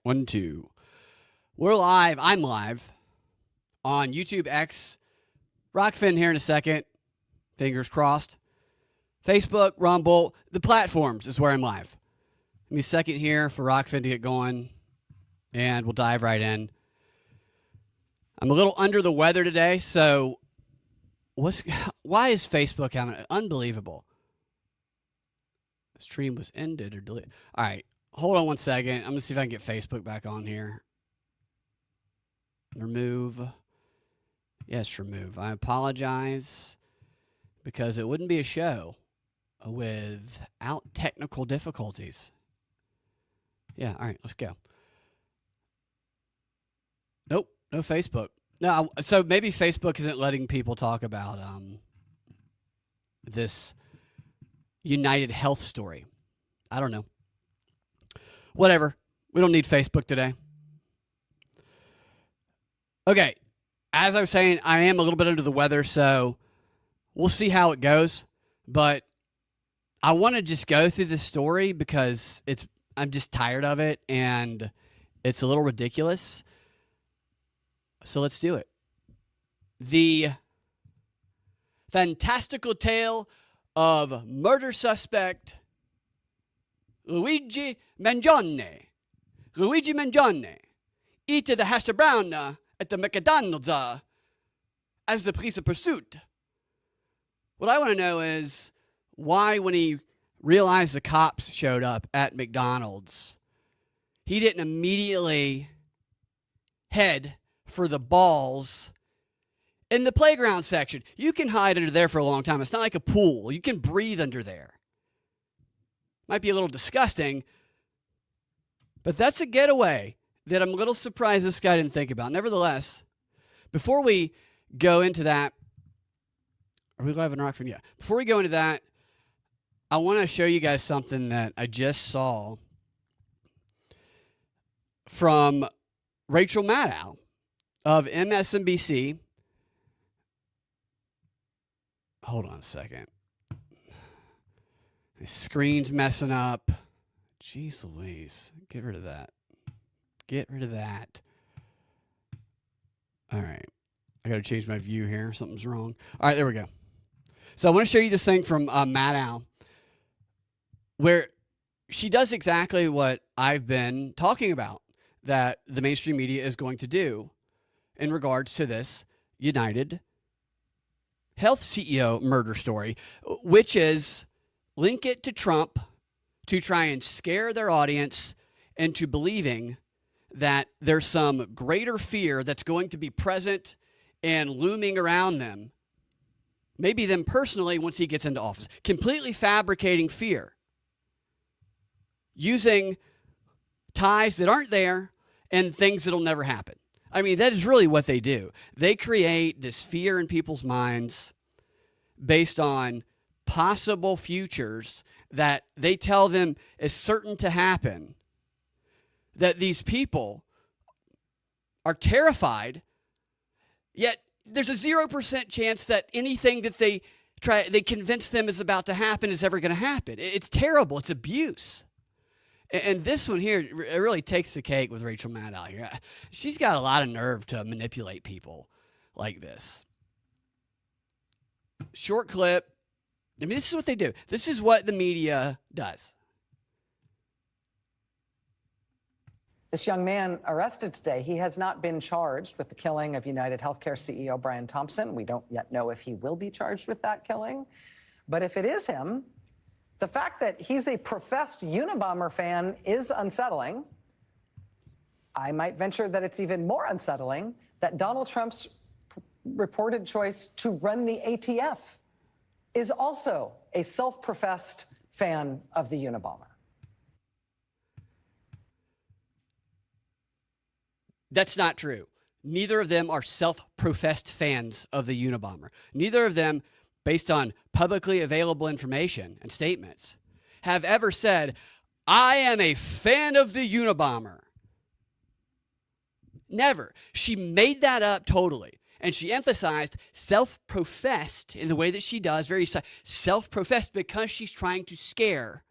1, 2. We're live. I'm live on YouTube, X, Rockfin here in a second. Fingers crossed. Facebook, Rumble, the platforms is where I'm live. Give me a second here for Rockfin to get going, and we'll dive right in. I'm a little under the weather today, so why is Facebook having it? Unbelievable. The stream was ended or deleted. All right, hold on one second. I'm going to see if I can get Facebook back on here. Remove. Yes, remove. I apologize because it wouldn't be a show without technical difficulties. Yeah, all right, let's go. Nope, no Facebook. No, so maybe Facebook isn't letting people talk about this United Health story. I don't know. Whatever. We don't need Facebook today. Okay, as I was saying, I am a little bit under the weather, so we'll see how it goes. But I want to just go through this story because I'm just tired of it, and it's a little ridiculous. So let's do it. The fantastical tale of murder suspect Luigi Mangione. Luigi Mangione eated the hash brown at the McDonald's as the police pursuit. What I want to know is why, when he realized the cops showed up at McDonald's, he didn't immediately head for the balls in the playground section. You can hide under there for a long time. It's not like a pool. You can breathe under there. Might be a little disgusting, but that's a getaway that I'm a little surprised this guy didn't think about. Nevertheless, before we go into that, are we live in Rockfin? Yeah. Before we go into that, I want to show you guys something that I just saw from Rachel Maddow of MSNBC. Hold on a second. My screen's messing up. Jeez Louise. Get rid of that. Get rid of that. All right. I got to change my view here. Something's wrong. All right, there we go. So I want to show you this thing from Maddow, where she does exactly what I've been talking about that the mainstream media is going to do in regards to this United Health CEO murder story, which is link it to Trump to try and scare their audience into believing that there's some greater fear that's going to be present and looming around them, maybe them personally once he gets into office. Completely fabricating fear, using ties that aren't there and things that'll never happen. I mean, that is really what they do. They create this fear in people's minds based on possible futures that they tell them is certain to happen, that these people are terrified, yet there's a 0% chance that anything that they convince them is about to happen is ever going to happen. It's terrible. It's abuse. And this one here, it really takes the cake with Rachel Maddow here. She's got a lot of nerve to manipulate people like this. Short clip. I mean, this is what they do. This is what the media does. This young man arrested today, he has not been charged with the killing of United Healthcare CEO Brian Thompson. We don't yet know if he will be charged with that killing. But if it is him, the fact that he's a professed Unabomber fan is unsettling. I might venture that it's even more unsettling that Donald Trump's reported choice to run the ATF is also a self-professed fan of the Unabomber. That's not true. Neither of them are self-professed fans of the Unabomber. Neither of them, based on publicly available information and statements, have ever said, I am a fan of the Unabomber. Never. She made that up totally. And she emphasized self-professed in the way that she does, very self-professed, because she's trying to scare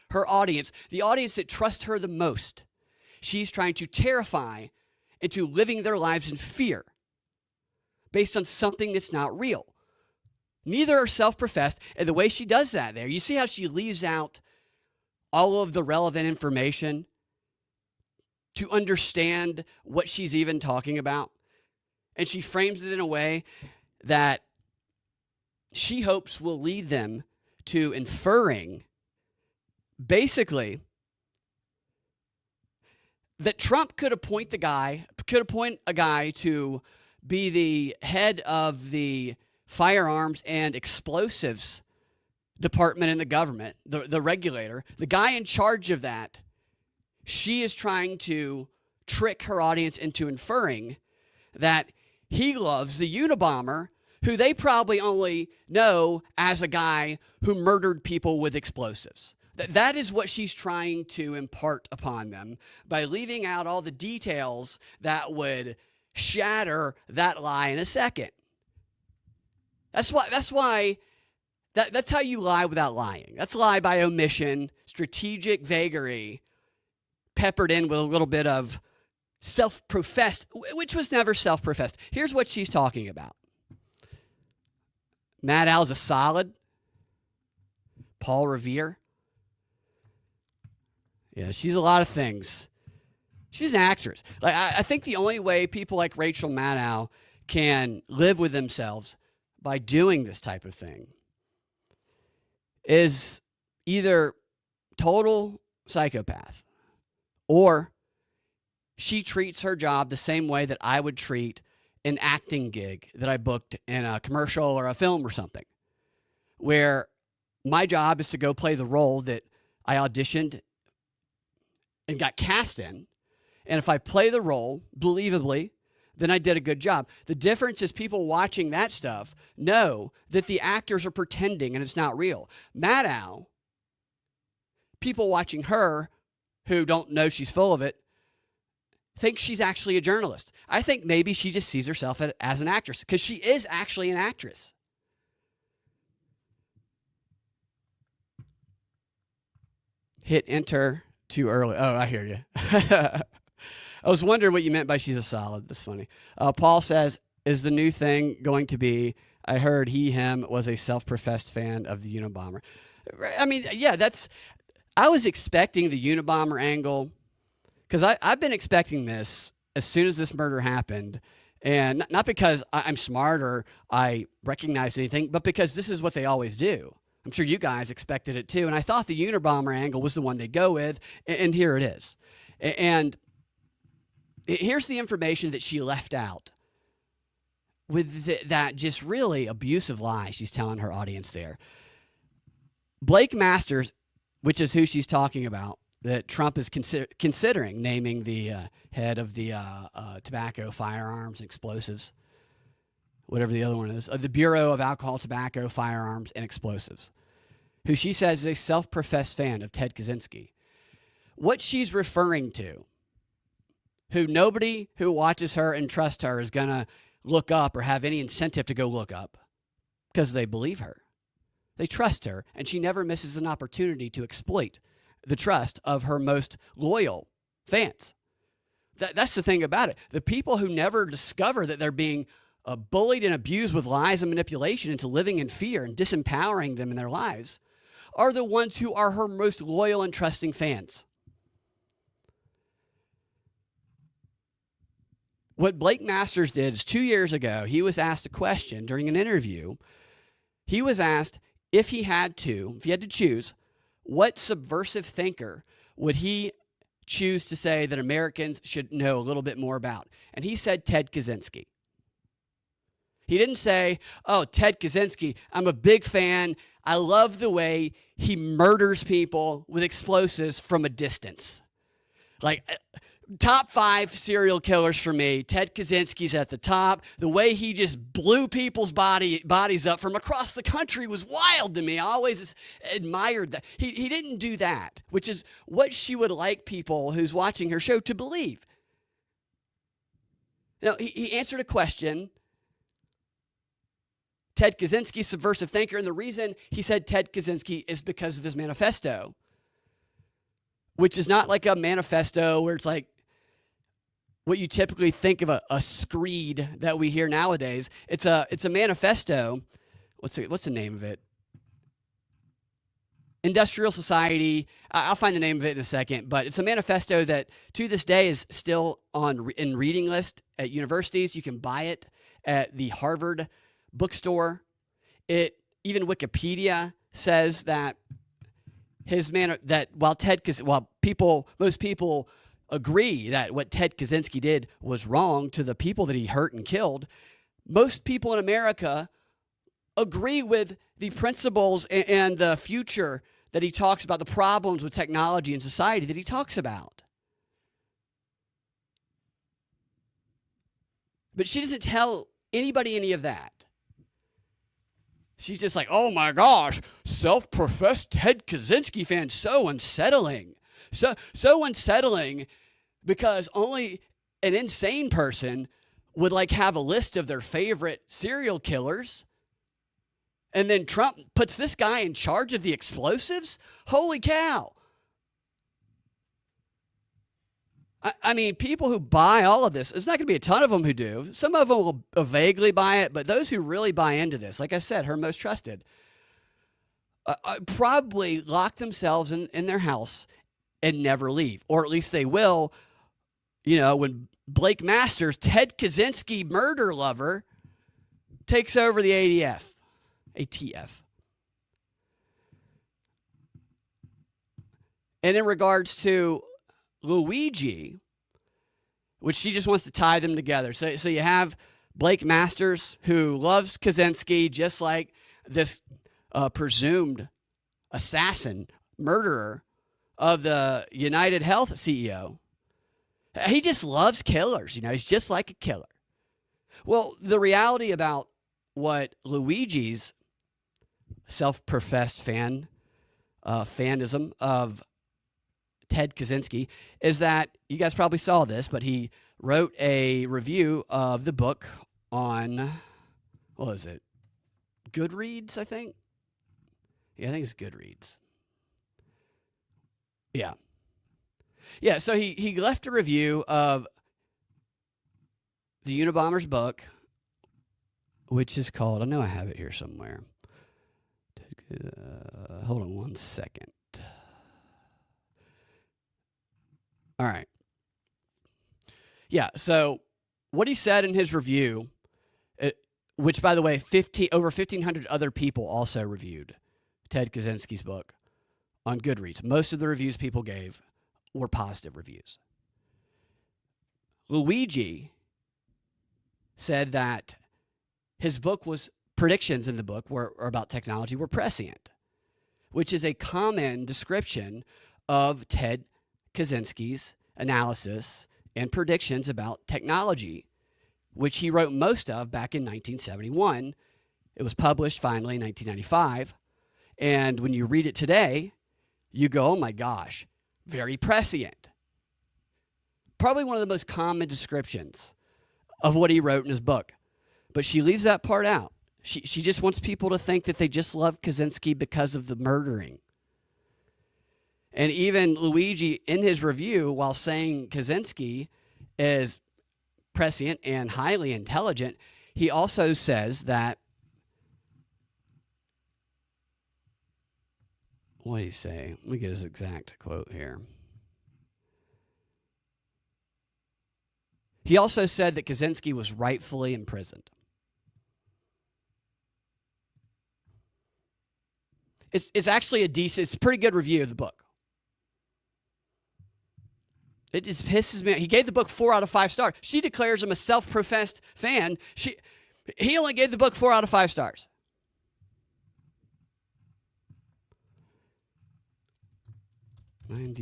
her audience, the audience that trusts her the most. She's trying to terrify into living their lives in fear based on something that's not real. Neither are self-professed, and the way she does that there, you see how she leaves out all of the relevant information to understand what she's even talking about? And she frames it in a way that she hopes will lead them to inferring, basically, that Trump could appoint a guy to be the head of the firearms and explosives department in the government, the regulator, the guy in charge of that. She is trying to trick her audience into inferring that he loves the Unabomber, who they probably only know as a guy who murdered people with explosives. That is what she's trying to impart upon them by leaving out all the details that would shatter that lie in a second. That's how you lie without lying. That's lie by omission, strategic vagary, peppered in with a little bit of self-professed, which was never self-professed. Here's what she's talking about. Maddow's a solid. Paul Revere. Yeah, she's a lot of things. She's an actress. Like I think the only way people like Rachel Maddow can live with themselves by doing this type of thing is either total psychopath or she treats her job the same way that I would treat an acting gig that I booked in a commercial or a film or something, where my job is to go play the role that I auditioned and got cast in. And if I play the role believably, then I did a good job. The difference is people watching that stuff know that the actors are pretending and it's not real. Maddow, people watching her who don't know she's full of it, think she's actually a journalist. I think maybe she just sees herself as an actress because she is actually an actress. Hit enter too early. Oh, I hear you. I was wondering what you meant by she's a solid. That's funny. Paul says, is the new thing going to be, I heard him was a self-professed fan of the Unabomber. I mean, yeah, I was expecting the Unabomber angle because I've been expecting this as soon as this murder happened. And not because I'm smart or I recognize anything, but because this is what they always do. I'm sure you guys expected it too. And I thought the Unabomber angle was the one they'd go with. And here it is. And here's the information that she left out with that just really abusive lie she's telling her audience there. Blake Masters, which is who she's talking about, that Trump is considering naming the head of the tobacco, firearms, and explosives, whatever the other one is, the Bureau of Alcohol, Tobacco, Firearms, and Explosives, who she says is a self-professed fan of Ted Kaczynski. What she's referring to, who nobody who watches her and trusts her is going to look up or have any incentive to go look up because they believe her. They trust her, and she never misses an opportunity to exploit the trust of her most loyal fans. That's the thing about it. The people who never discover that they're being bullied and abused with lies and manipulation into living in fear and disempowering them in their lives are the ones who are her most loyal and trusting fans. What Blake Masters did is 2 years ago, he was asked a question during an interview. He was asked if he had to choose, what subversive thinker would he choose to say that Americans should know a little bit more about? And he said Ted Kaczynski. He didn't say, oh, Ted Kaczynski, I'm a big fan. I love the way he murders people with explosives from a distance. Like, top 5 serial killers for me. Ted Kaczynski's at the top. The way he just blew people's bodies up from across the country was wild to me. I always admired that. He didn't do that, which is what she would like people who's watching her show to believe. Now, he answered a question. Ted Kaczynski, subversive thinker, and the reason he said Ted Kaczynski is because of his manifesto, which is not like a manifesto where it's like what you typically think of a screed that we hear nowadays. It's a manifesto. What's the name of it? Industrial Society. I'll find the name of it in a second, but it's a manifesto that to this day is still in reading list at universities. You can buy it at the Harvard bookstore. Even Wikipedia says that most people agree that what Ted Kaczynski did was wrong to the people that he hurt and killed, most people in America agree with the principles and the future that he talks about, the problems with technology and society that he talks about. But she doesn't tell anybody any of that. She's just like, oh my gosh, self-professed Ted Kaczynski fan, so unsettling. So unsettling because only an insane person would like have a list of their favorite serial killers. And then Trump puts this guy in charge of the explosives? Holy cow. I mean, people who buy all of this, there's not going to be a ton of them who do. Some of them will vaguely buy it, but those who really buy into this, like I said, her most trusted, probably lock themselves in their house and never leave. Or at least they will, when Blake Masters, Ted Kaczynski murder lover, takes over the ATF. And in regards to Luigi, which she just wants to tie them together. So you have Blake Masters, who loves Kaczynski just like this presumed assassin, murderer of the United Health CEO. He just loves killers. He's just like a killer. Well, the reality about what Luigi's self-professed fanism of Ted Kaczynski is that you guys probably saw this, but he wrote a review of the book on, what was it? Goodreads, I think. Yeah, I think it's Goodreads. Yeah. So he left a review of the Unabomber's book, which is called, I know I have it here somewhere. Hold on one second. All right. Yeah, so what he said in his review, which, by the way, over 1,500 other people also reviewed Ted Kaczynski's book on Goodreads. Most of the reviews people gave were positive reviews. Luigi said that his predictions in the book were about technology were prescient, which is a common description of Ted Kaczynski's analysis and predictions about technology, which he wrote most of back in 1971. It was published finally in 1995. And when you read it today, you go, oh my gosh, very prescient. Probably one of the most common descriptions of what he wrote in his book. But she leaves that part out. She just wants people to think that they just love Kaczynski because of the murdering. And even Luigi, in his review, while saying Kaczynski is prescient and highly intelligent, he also says that, what did he say? Let me get his exact quote here. He also said that Kaczynski was rightfully imprisoned. It's actually it's a pretty good review of the book. It just pisses me off. He gave the book 4 out of 5 stars. She declares him a self-professed fan. He only gave the book 4 out of 5 stars. My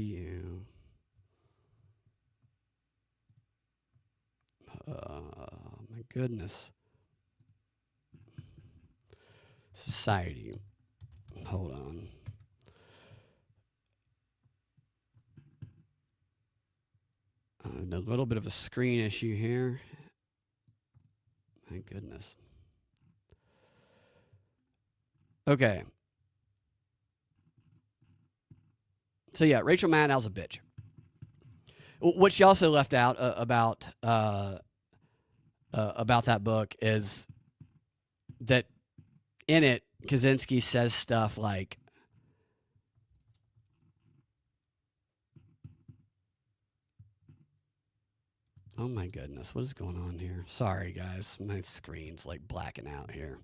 goodness. Society. Hold on. A little bit of a screen issue here. My goodness. Okay. So yeah, Rachel Maddow's a bitch. What she also left out about that book is that in it, Kaczynski says stuff like, oh my goodness, what is going on here? Sorry, guys. My screen's like blacking out here.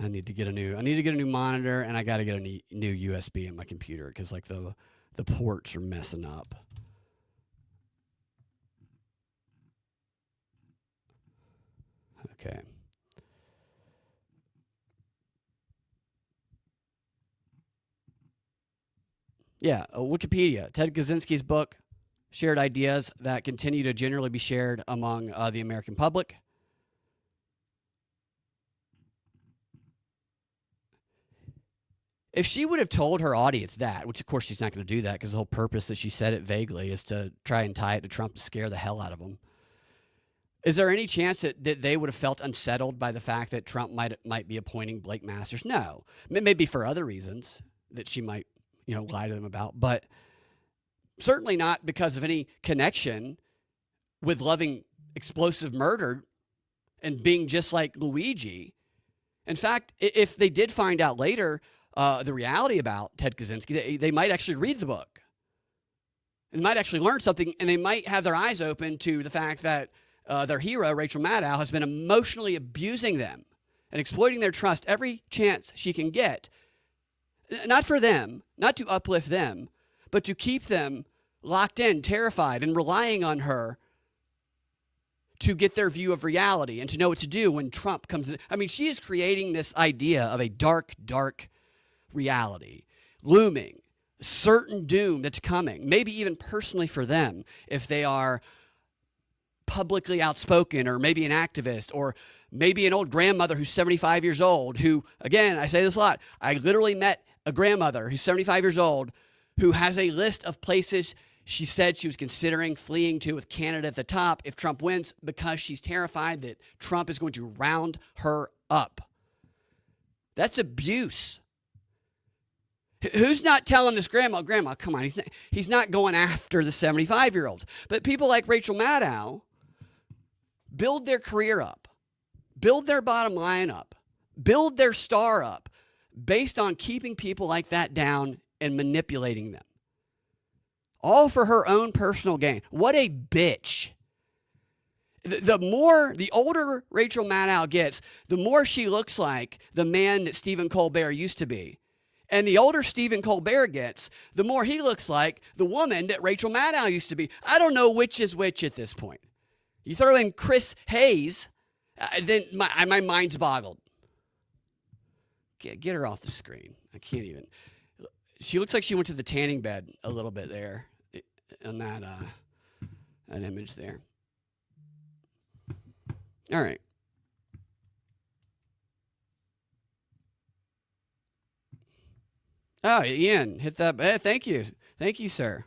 I need to get a new monitor, and I got to get a new USB in my computer because like the ports are messing up. Okay. Yeah, Wikipedia. Ted Kaczynski's book shared ideas that continue to generally be shared among the American public. If she would have told her audience that, which of course she's not going to do that because the whole purpose that she said it vaguely is to try and tie it to Trump to scare the hell out of him. Is there any chance that they would have felt unsettled by the fact that Trump might be appointing Blake Masters? No. Maybe for other reasons that she might, lie to them about, but certainly not because of any connection with loving explosive murder and being just like Luigi. In fact, if they did find out later the reality about Ted Kaczynski, they might actually read the book and might actually learn something, and they might have their eyes open to the fact that their hero, Rachel Maddow, has been emotionally abusing them and exploiting their trust every chance she can get. Not for them, not to uplift them, but to keep them locked in, terrified, and relying on her to get their view of reality and to know what to do when Trump comes in. I mean, she is creating this idea of a dark, dark reality looming, certain doom that's coming, maybe even personally for them if they are publicly outspoken, or maybe an activist, or maybe an old grandmother who's 75 years old, who, again, I say this a lot, I literally met a grandmother who's 75 years old who has a list of places she said she was considering fleeing to, with Canada at the top if Trump wins, because she's terrified that Trump is going to round her up. That's abuse. Who's not telling this grandma, come on, he's not going after the 75-year-olds. But people like Rachel Maddow build their career up, build their bottom line up, build their star up based on keeping people like that down and manipulating them. All for her own personal gain. What a bitch. The older Rachel Maddow gets, the more she looks like the man that Stephen Colbert used to be. And the older Stephen Colbert gets, the more he looks like the woman that Rachel Maddow used to be. I don't know which is which at this point. You throw in Chris Hayes, then my mind's boggled. Get her off the screen. I can't even. She looks like she went to the tanning bed a little bit there on that image there. All right. Oh, Ian, hit that. Hey, thank you, sir.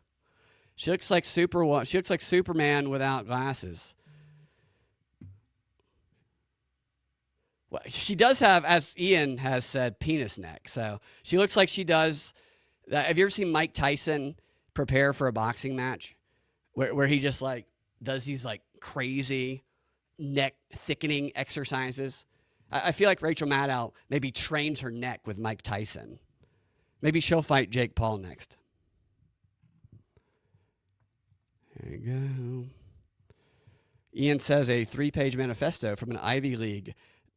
She looks like Superman without glasses. Well, she does have, as Ian has said, penis neck. So she looks like she does. Have you ever seen Mike Tyson prepare for a boxing match, where he just like does these like crazy neck thickening exercises? I feel like Rachel Maddow maybe trains her neck with Mike Tyson. Maybe she'll fight Jake Paul next. There you go. Ian says a 3-page manifesto from an Ivy League.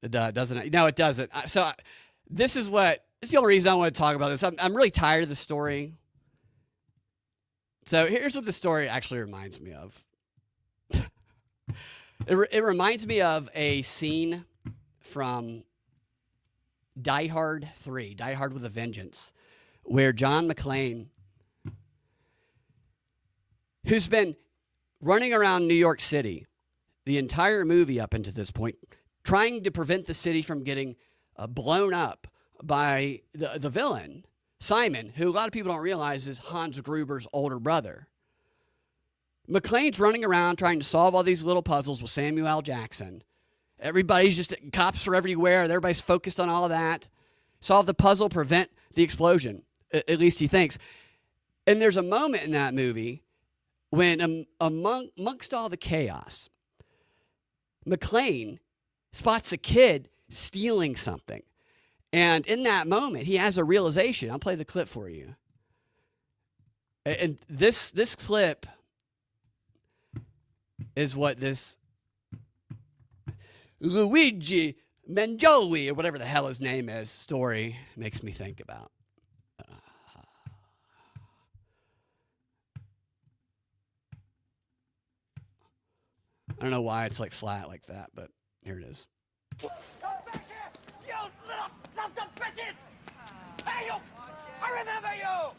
Doesn't. No, it doesn't. So this is the only reason I want to talk about this. I'm really tired of the story. So here's what the story actually reminds me of. It reminds me of a scene from Die Hard 3, Die Hard with a Vengeance, where John McClane, who's been running around New York City the entire movie up until this point, trying to prevent the city from getting blown up by the villain, Simon, who a lot of people don't realize is Hans Gruber's older brother. McClane's running around trying to solve all these little puzzles with Samuel L. Jackson. Cops are everywhere. Everybody's focused on all of that. Solve the puzzle, prevent the explosion. At least he thinks. And there's a moment in that movie when amongst all the chaos, McClane spots a kid stealing something. And in that moment, he has a realization. I'll play the clip for you. And this clip is what this Luigi Mangione, or whatever the hell his name is, story makes me think about. I don't know why it's like flat like that, but here it is. Come back here! You little sons of bitches! Hey, you! I remember you!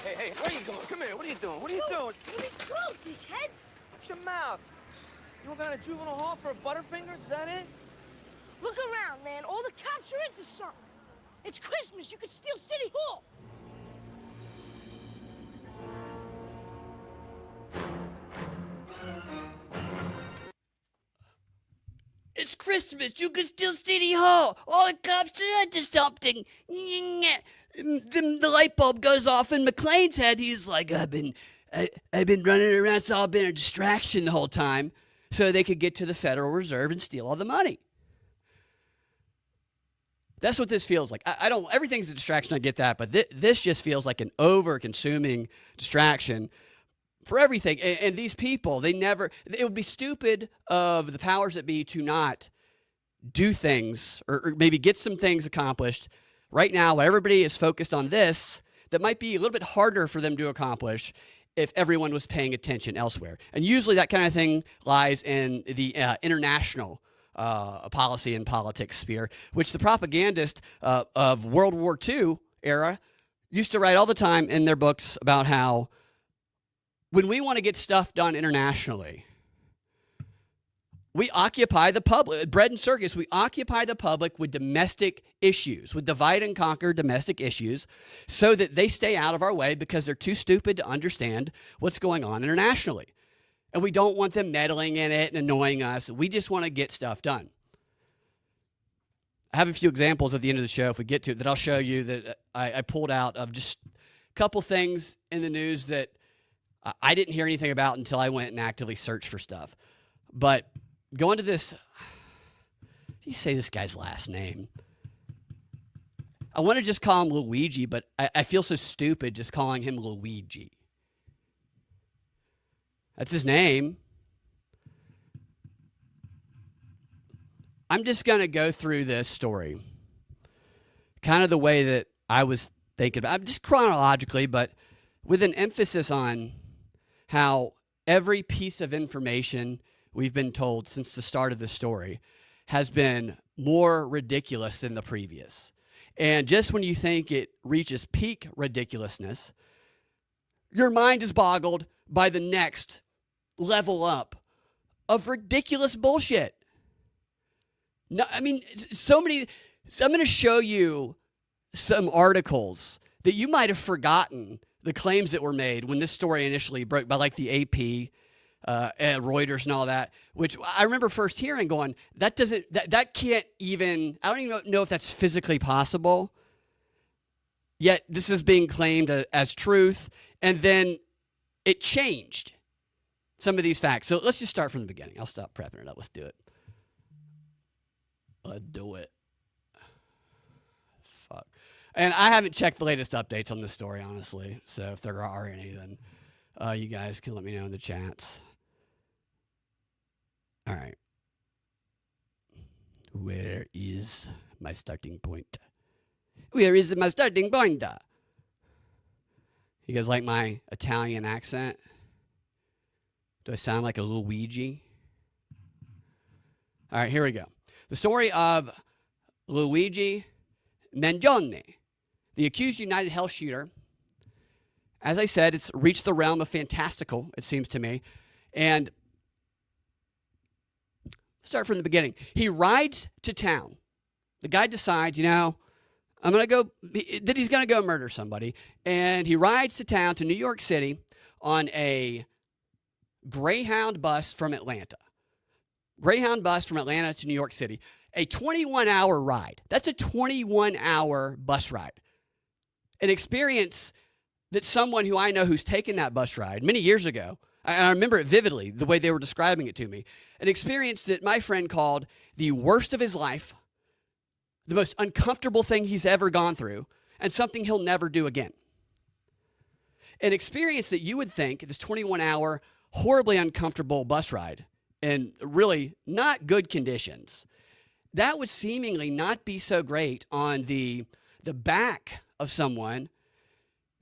Hey, where are you going? Come here, what are you doing? What are you doing? Let me go, dickhead! Shut your mouth. You went down to juvenile hall for a Butterfingers? Is that it? Look around, man. All the cops are into something. It's Christmas. You could steal City Hall. It's Christmas. You can steal City Hall. All the cops are into something. The light bulb goes off in McClane's head. He's like, I've been running around. It's all been a distraction the whole time, so they could get to the Federal Reserve and steal all the money. That's what this feels like. I don't. Everything's a distraction. I get that, but this just feels like an over-consuming distraction for everything. And these people, they never. It would be stupid of the powers that be to not do things or maybe get some things accomplished right now. While everybody is focused on this, that might be a little bit harder for them to accomplish if everyone was paying attention elsewhere. And usually, that kind of thing lies in the international policy and politics sphere, which the propagandist of World War II era used to write all the time in their books about how when we want to get stuff done internationally, we occupy the public, bread and circus, we occupy the public with domestic issues, with divide and conquer domestic issues, so that they stay out of our way because they're too stupid to understand what's going on internationally. And we don't want them meddling in it and annoying us. We just want to get stuff done. I have a few examples at the end of the show, if we get to it, that I'll show you that I pulled out of just a couple things in the news that I didn't hear anything about until I went and actively searched for stuff. But going to this, how do you say this guy's last name? I want to just call him Luigi, but I feel so stupid just calling him Luigi. That's his name. I'm just going to go through this story kind of the way that I was thinking about it, just chronologically, but with an emphasis on how every piece of information we've been told since the start of the story has been more ridiculous than the previous. And just when you think it reaches peak ridiculousness, your mind is boggled by the next level up of ridiculous bullshit. No, I mean, so many. So I'm going to show you some articles that you might have forgotten the claims that were made when this story initially broke by like the AP, and Reuters and all that, which I remember first hearing going, that can't even, I don't even know if that's physically possible. Yet this is being claimed as truth. And then it changed some of these facts. So let's just start from the beginning. I'll stop prepping it up. Let's do it. Let's do it. Fuck. And I haven't checked the latest updates on this story, honestly. So if there are any, then you guys can let me know in the chats. All right. Where is my starting point? Where is my starting point? You guys like my Italian accent? Do I sound like a Luigi? All right, here we go. The story of Luigi Mangione, the accused United Health shooter. As I said, it's reached the realm of fantastical, it seems to me. And start from the beginning. He rides to town. The guy decides, I'm going to go, that he's going to go murder somebody. And he rides to town to New York City on a Greyhound bus from Atlanta. Greyhound bus from Atlanta to New York City. a 21-hour ride. That's a 21-hour bus ride. An experience that someone who I know who's taken that bus ride many years ago, and I remember it vividly, the way they were describing it to me, an experience that my friend called the worst of his life, the most uncomfortable thing he's ever gone through, and something he'll never do again. An experience that you would think, this 21-hour, horribly uncomfortable bus ride in really not good conditions, that would seemingly not be so great on the back of someone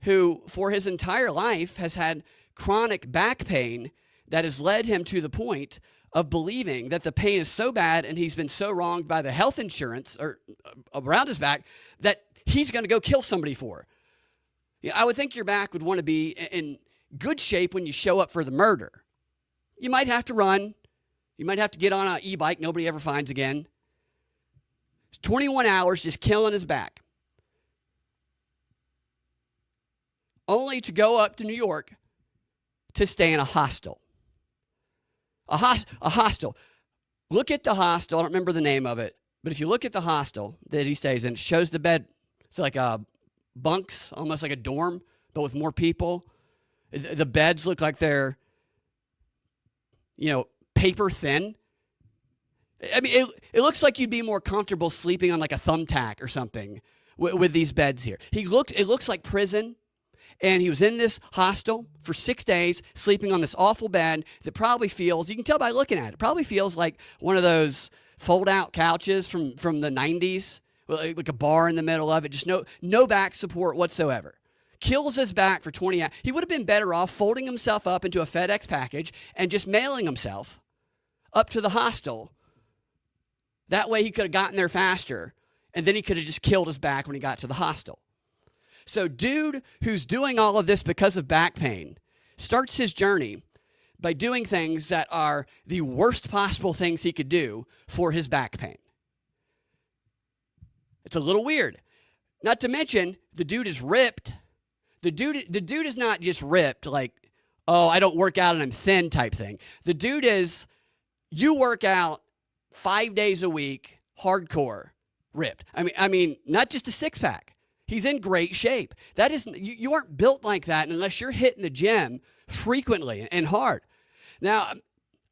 who, for his entire life, has had chronic back pain that has led him to the point of believing that the pain is so bad and he's been so wronged by the health insurance or around his back that he's going to go kill somebody for it. I would think your back would want to be in good shape when you show up for the murder. You might have to run. You might have to get on an e-bike nobody ever finds again. It's 21 hours just killing his back. Only to go up to New York to stay in a hostel. A hostel. Look at the hostel. I don't remember the name of it. But if you look at the hostel that he stays in, it shows the bed. It's like bunks, almost like a dorm, but with more people. The beds look like they're, paper thin. I mean, it looks like you'd be more comfortable sleeping on like a thumbtack or something with these beds here. It looks like prison. And he was in this hostel for 6 days, sleeping on this awful bed that probably feels, you can tell by looking at it, probably feels like one of those fold-out couches from the 90s, like a bar in the middle of it, just no back support whatsoever. Kills his back for 20 hours. He would have been better off folding himself up into a FedEx package and just mailing himself up to the hostel. That way he could have gotten there faster, and then he could have just killed his back when he got to the hostel. So dude who's doing all of this because of back pain starts his journey by doing things that are the worst possible things he could do for his back pain. It's a little weird. Not to mention, the dude is ripped. The dude is not just ripped like, oh, I don't work out and I'm thin type thing. The dude is, you work out 5 days a week, hardcore, ripped. I mean, not just a six-pack. He's in great shape. That is, you aren't built like that unless you're hitting the gym frequently and hard. Now,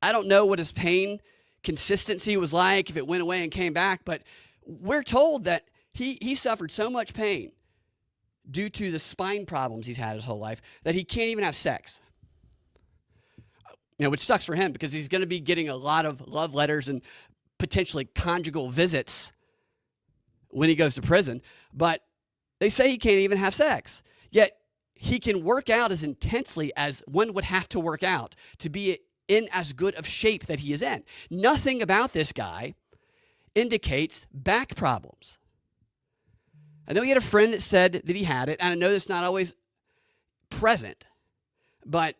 I don't know what his pain consistency was like, if it went away and came back, but we're told that he suffered so much pain due to the spine problems he's had his whole life that he can't even have sex. Which sucks for him because he's going to be getting a lot of love letters and potentially conjugal visits when he goes to prison. But they say he can't even have sex, yet he can work out as intensely as one would have to work out to be in as good of shape that he is in. Nothing about this guy indicates back problems. I know he had a friend that said that he had it, and I know that's not always present, but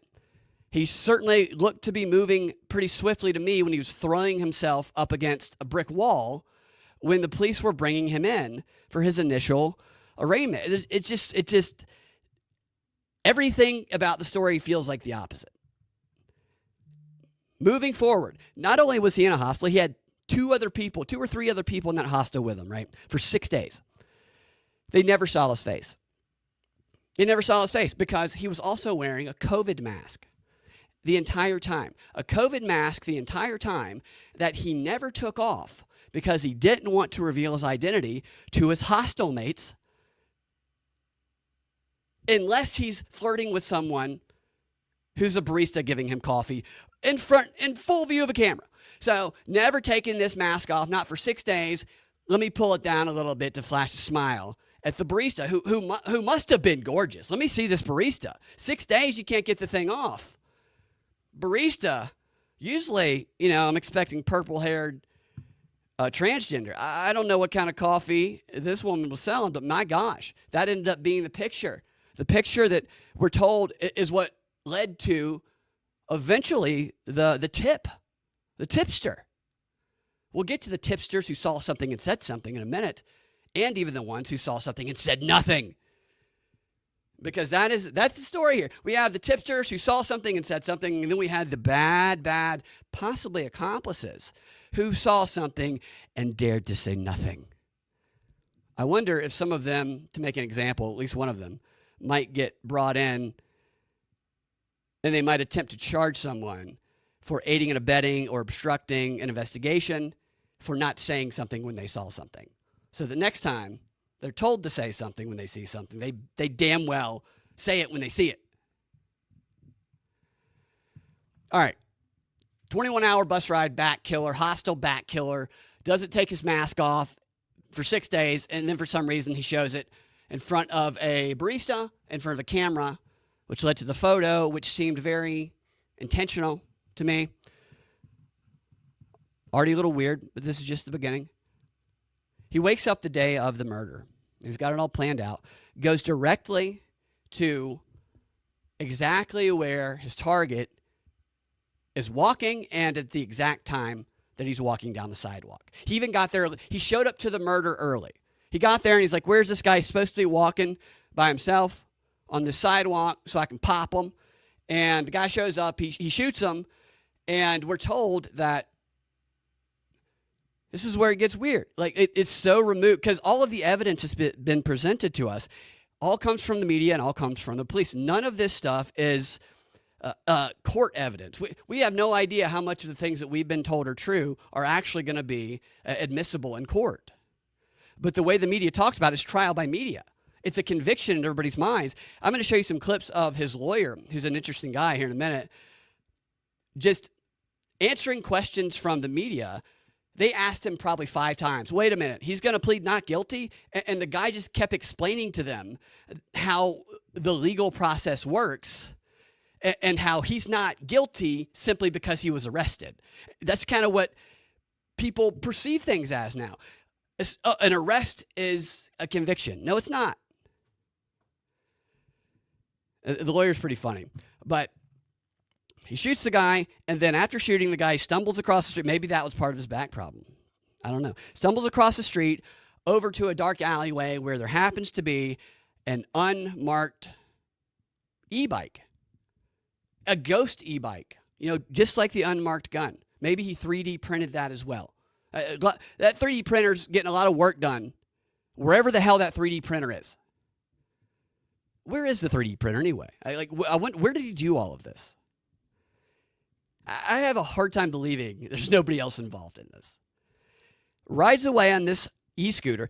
he certainly looked to be moving pretty swiftly to me when he was throwing himself up against a brick wall when the police were bringing him in for his initial arraignment. It's just everything about the story feels like the opposite. Moving forward, not only was he in a hostel, he had two or three other people in that hostel with him, right, for 6 days. They never saw his face. They never saw his face because he was also wearing a COVID mask the entire time. A COVID mask the entire time that he never took off because he didn't want to reveal his identity to his hostel mates unless he's flirting with someone who's a barista giving him coffee in full view of a camera. So never taking this mask off, not for 6 days. Let me pull it down a little bit to flash a smile at the barista who must have been gorgeous. Let me see this barista. 6 days, you can't get the thing off. Barista, usually, I'm expecting purple-haired transgender. I don't know what kind of coffee this woman was selling, but my gosh, that ended up being the picture. The picture that we're told is what led to eventually the tipster. We'll get to the tipsters who saw something and said something in a minute, and even the ones who saw something and said nothing. Because that's the story here. We have the tipsters who saw something and said something, and then we had the bad, possibly accomplices who saw something and dared to say nothing. I wonder if some of them, to make an example, at least one of them, might get brought in and they might attempt to charge someone for aiding and abetting or obstructing an investigation for not saying something when they saw something. So the next time they're told to say something when they see something, they damn well say it when they see it. All right. 21-hour bus ride back killer, hostile back killer, doesn't take his mask off for 6 days, and then for some reason he shows it in front of a barista, in front of a camera, which led to the photo, which seemed very intentional to me. Already a little weird, but this is just the beginning. He wakes up the day of the murder. He's got it all planned out. Goes directly to exactly where his target is walking and at the exact time that he's walking down the sidewalk. He even got there. He showed up to the murder early. He got there and he's like, where's this guy? He's supposed to be walking by himself on the sidewalk so I can pop him. And the guy shows up. He shoots him. And we're told that this is where it gets weird. Like, it's so removed because all of the evidence has been presented to us. All comes from the media and all comes from the police. None of this stuff is court evidence. We have no idea how much of the things that we've been told are true are actually going to be admissible in court. But the way the media talks about it is trial by media. It's a conviction in everybody's minds. I'm going to show you some clips of his lawyer, who's an interesting guy here in a minute, just answering questions from the media. They asked him probably 5 times, wait a minute, he's going to plead not guilty? And the guy just kept explaining to them how the legal process works and how he's not guilty simply because he was arrested. That's kind of what people perceive things as now. An arrest is a conviction. No, it's not. The lawyer's pretty funny, but he shoots the guy, and then after shooting the guy, he stumbles across the street. Maybe that was part of his back problem. I don't know. Stumbles across the street over to a dark alleyway where there happens to be an unmarked e-bike, a ghost e-bike, just like the unmarked gun. Maybe he 3D printed that as well. That 3D printer's getting a lot of work done wherever the hell that 3D printer is. Where is the 3D printer anyway? Where did he do all of this? I have a hard time believing there's nobody else involved in this. Rides away on this e-scooter.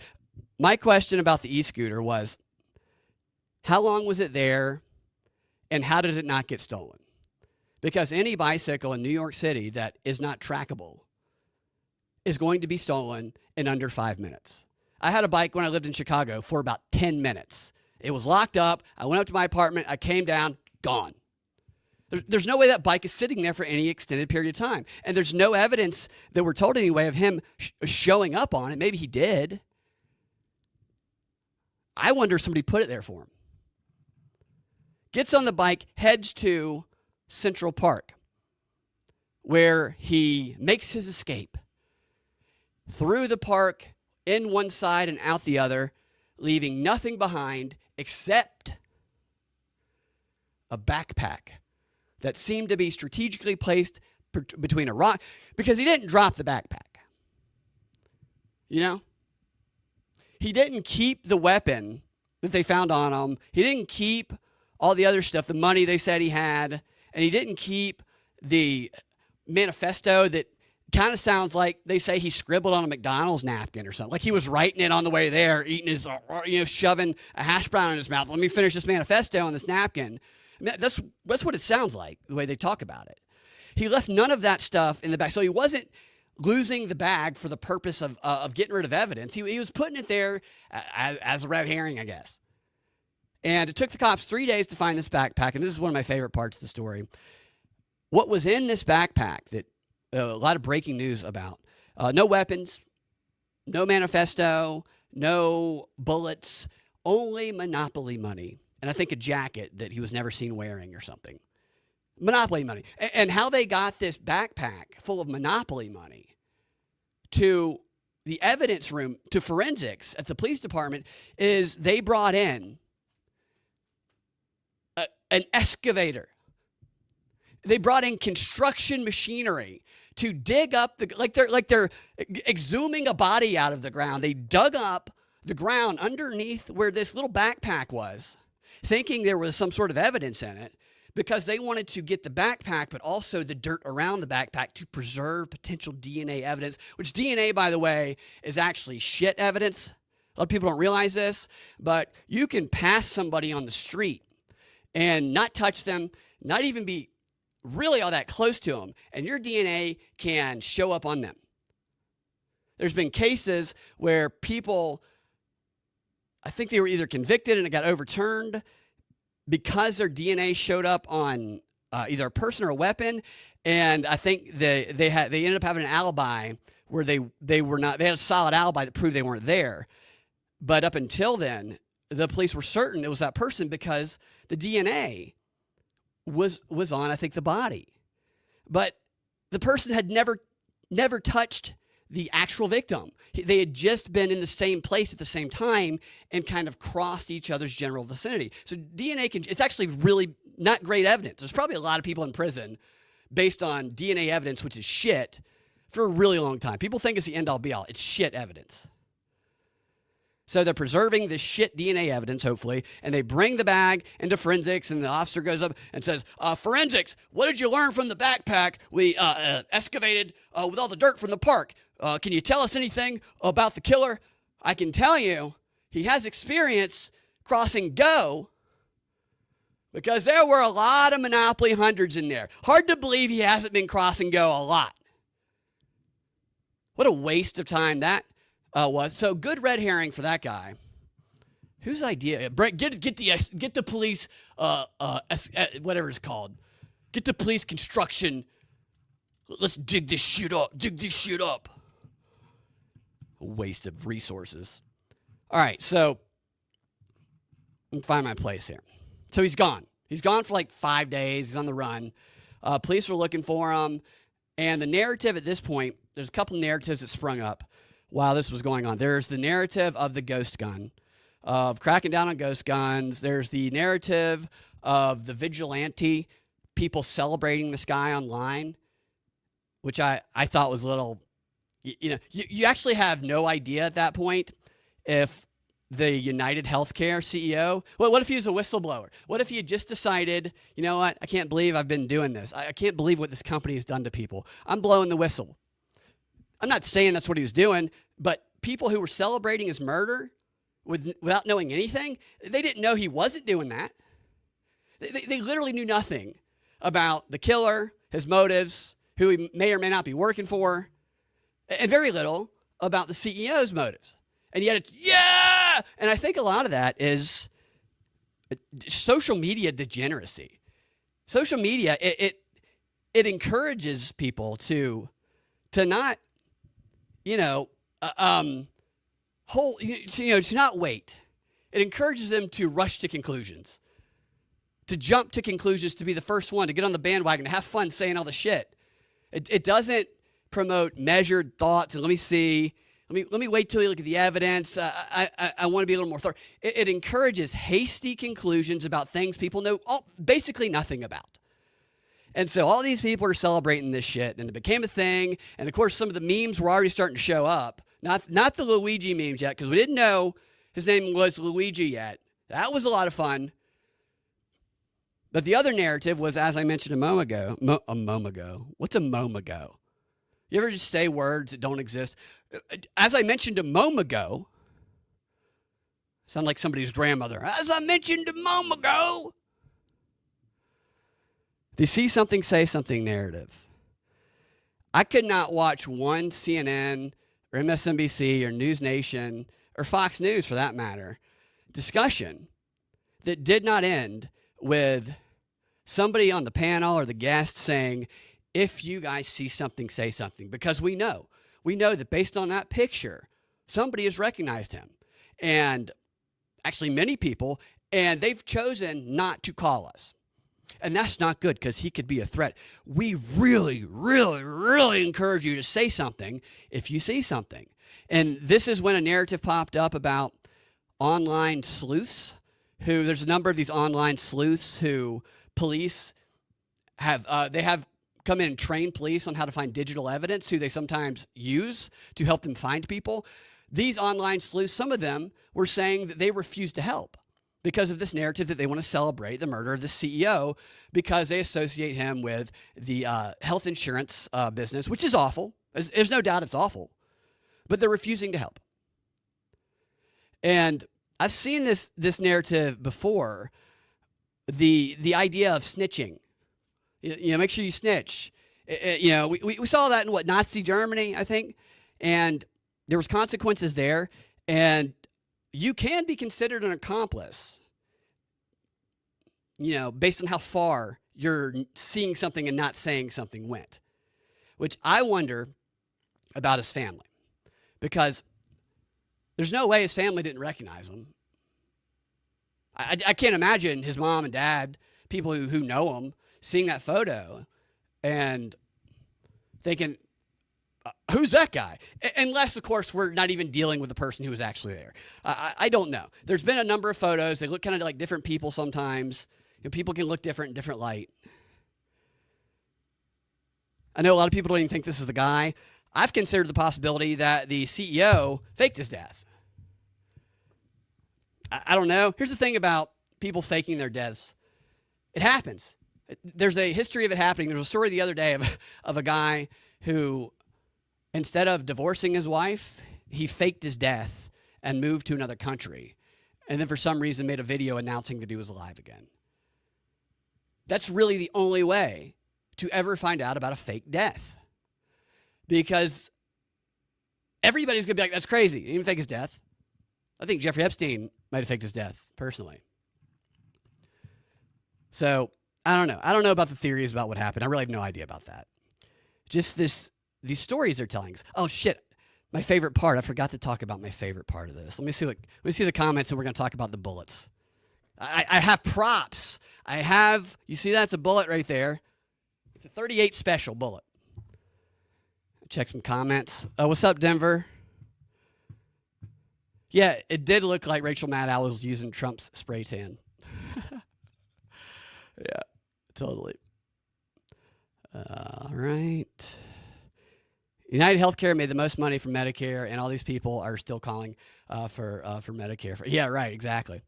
My question about the e-scooter was, how long was it there and how did it not get stolen? Because any bicycle in New York City that is not trackable is going to be stolen in under 5 minutes. I had a bike when I lived in Chicago for about 10 minutes. It was locked up. I went up to my apartment. I came down, gone. There's no way that bike is sitting there for any extended period of time. And there's no evidence that we're told anyway of him showing up on it. Maybe he did. I wonder if somebody put it there for him. Gets on the bike, heads to Central Park, where he makes his escape. Through the park, in one side and out the other, leaving nothing behind except a backpack that seemed to be strategically placed between a rock, because he didn't drop the backpack. He didn't keep the weapon that they found on him. He didn't keep all the other stuff, the money they said he had, and he didn't keep the manifesto that kind of sounds like they say he scribbled on a McDonald's napkin or something. Like he was writing it on the way there, eating his, shoving a hash brown in his mouth. Let me finish this manifesto on this napkin. I mean, that's what it sounds like, the way they talk about it. He left none of that stuff in the bag. So he wasn't losing the bag for the purpose of getting rid of evidence. He was putting it there as a red herring, I guess. And it took the cops 3 days to find this backpack. And this is one of my favorite parts of the story. What was in this backpack that a lot of breaking news about. No weapons, no manifesto, no bullets, only Monopoly money. And I think a jacket that he was never seen wearing or something. Monopoly money. And how they got this backpack full of Monopoly money to the evidence room, to forensics at the police department, is they brought in an excavator. They brought in construction machinery to dig up like they're exhuming a body out of the ground. They dug up the ground underneath where this little backpack was, thinking there was some sort of evidence in it, because they wanted to get the backpack, but also the dirt around the backpack to preserve potential DNA evidence, which DNA, by the way, is actually shit evidence. A lot of people don't realize this, but you can pass somebody on the street and not touch them, not even be really all that close to them, and your DNA can show up on them. There's been cases where people, I think they were either convicted and it got overturned because their DNA showed up on either a person or a weapon, and I think they ended up having an alibi where they had a solid alibi that proved they weren't there. But up until then, the police were certain it was that person because the DNA was on, I think, the body. But the person had never touched the actual victim. They had just been in the same place at the same time and kind of crossed each other's general vicinity. So DNA it's actually really not great evidence. There's probably a lot of people in prison based on DNA evidence, which is shit, for a really long time. People think it's the end all be all. It's shit evidence. So they're preserving this shit DNA evidence, hopefully, and they bring the bag into forensics, and the officer goes up and says, forensics, what did you learn from the backpack we excavated with all the dirt from the park? Can you tell us anything about the killer? I can tell you he has experience crossing Go because there were a lot of Monopoly hundreds in there. Hard to believe he hasn't been crossing Go a lot. What a waste of time that was. So good red herring for that guy. Whose idea? Get the police, whatever it's called. Get the police construction. Let's dig this shit up. A waste of resources. All right, so let me find my place here. So he's gone. He's gone for like 5 days. He's on the run. Police are looking for him. And the narrative at this point, there's a couple narratives that sprung up while this was going on. There's the narrative of the ghost gun, of cracking down on ghost guns. There's the narrative of the vigilante people celebrating this guy online, which I thought was a little, you actually have no idea at that point if the United Healthcare CEO, well, what if he was a whistleblower? What if he had just decided, you know what, I can't believe I've been doing this. I can't believe what this company has done to people. I'm blowing the whistle. I'm not saying that's what he was doing, but people who were celebrating his murder without knowing anything, they didn't know he wasn't doing that. They literally knew nothing about the killer, his motives, who he may or may not be working for, and very little about the CEO's motives. And yet it's, yeah! And I think a lot of that is social media degeneracy. Social media, it encourages people to not, to not wait. It encourages them to rush to conclusions, to jump to conclusions, to be the first one, to get on the bandwagon, to have fun saying all the shit. It doesn't promote measured thoughts and let me see. Let me wait till you look at the evidence. I want to be a little more thorough. It encourages hasty conclusions about things people know basically nothing about. And so all these people are celebrating this shit, and it became a thing. And of course, some of the memes were already starting to show up. Not the Luigi memes yet, because we didn't know his name was Luigi yet. That was a lot of fun. But the other narrative was, as I mentioned a moment ago. What's a moment ago? You ever just say words that don't exist? As I mentioned a moment ago. Sound like somebody's grandmother. As I mentioned a moment ago. The see something, say something narrative. I could not watch one CNN or MSNBC or News Nation or Fox News, for that matter, discussion that did not end with somebody on the panel or the guest saying, if you guys see something, say something. Because we know that based on that picture, somebody has recognized him. And actually many people, and they've chosen not to call us. And that's not good because he could be a threat. We really, really, really encourage you to say something if you see something. And this is when a narrative popped up about online sleuths, there's a number of these online sleuths who police have come in and train police on how to find digital evidence, who they sometimes use to help them find people. These online sleuths, some of them were saying that they refused to help because of this narrative that they want to celebrate the murder of the CEO because they associate him with the health insurance business, which is awful. There's no doubt it's awful, but they're refusing to help. And I've seen this narrative before, the idea of snitching. Make sure you snitch. We saw that in Nazi Germany, I think, and there was consequences there, and you can be considered an accomplice, based on how far you're seeing something and not saying something went, which I wonder about his family, because there's no way his family didn't recognize him. I can't imagine his mom and dad, people who know him, seeing that photo and thinking, who's that guy? Unless, of course, we're not even dealing with the person who was actually there. I don't know. There's been a number of photos. They look kind of like different people sometimes. People can look different in different light. I know a lot of people don't even think this is the guy. I've considered the possibility that the CEO faked his death. I don't know. Here's the thing about people faking their deaths. It happens. There's a history of it happening. There was a story the other day of a guy who, instead of divorcing his wife, he faked his death and moved to another country. And then for some reason made a video announcing that he was alive again. That's really the only way to ever find out about a fake death. Because everybody's going to be like, that's crazy. He didn't fake his death. I think Jeffrey Epstein might have faked his death, personally. So, I don't know. I don't know about the theories about what happened. I really have no idea about that. Just these stories they're telling us. Oh, shit. My favorite part. I forgot to talk about my favorite part of this. Let me see the comments, and we're going to talk about the bullets. I have props. You see that's a bullet right there. It's a 38 special bullet. Check some comments. What's up, Denver? Yeah, it did look like Rachel Maddow was using Trump's spray tan. Yeah, totally. All right. United Healthcare made the most money from Medicare, and all these people are still calling for Medicare. Yeah, right, exactly.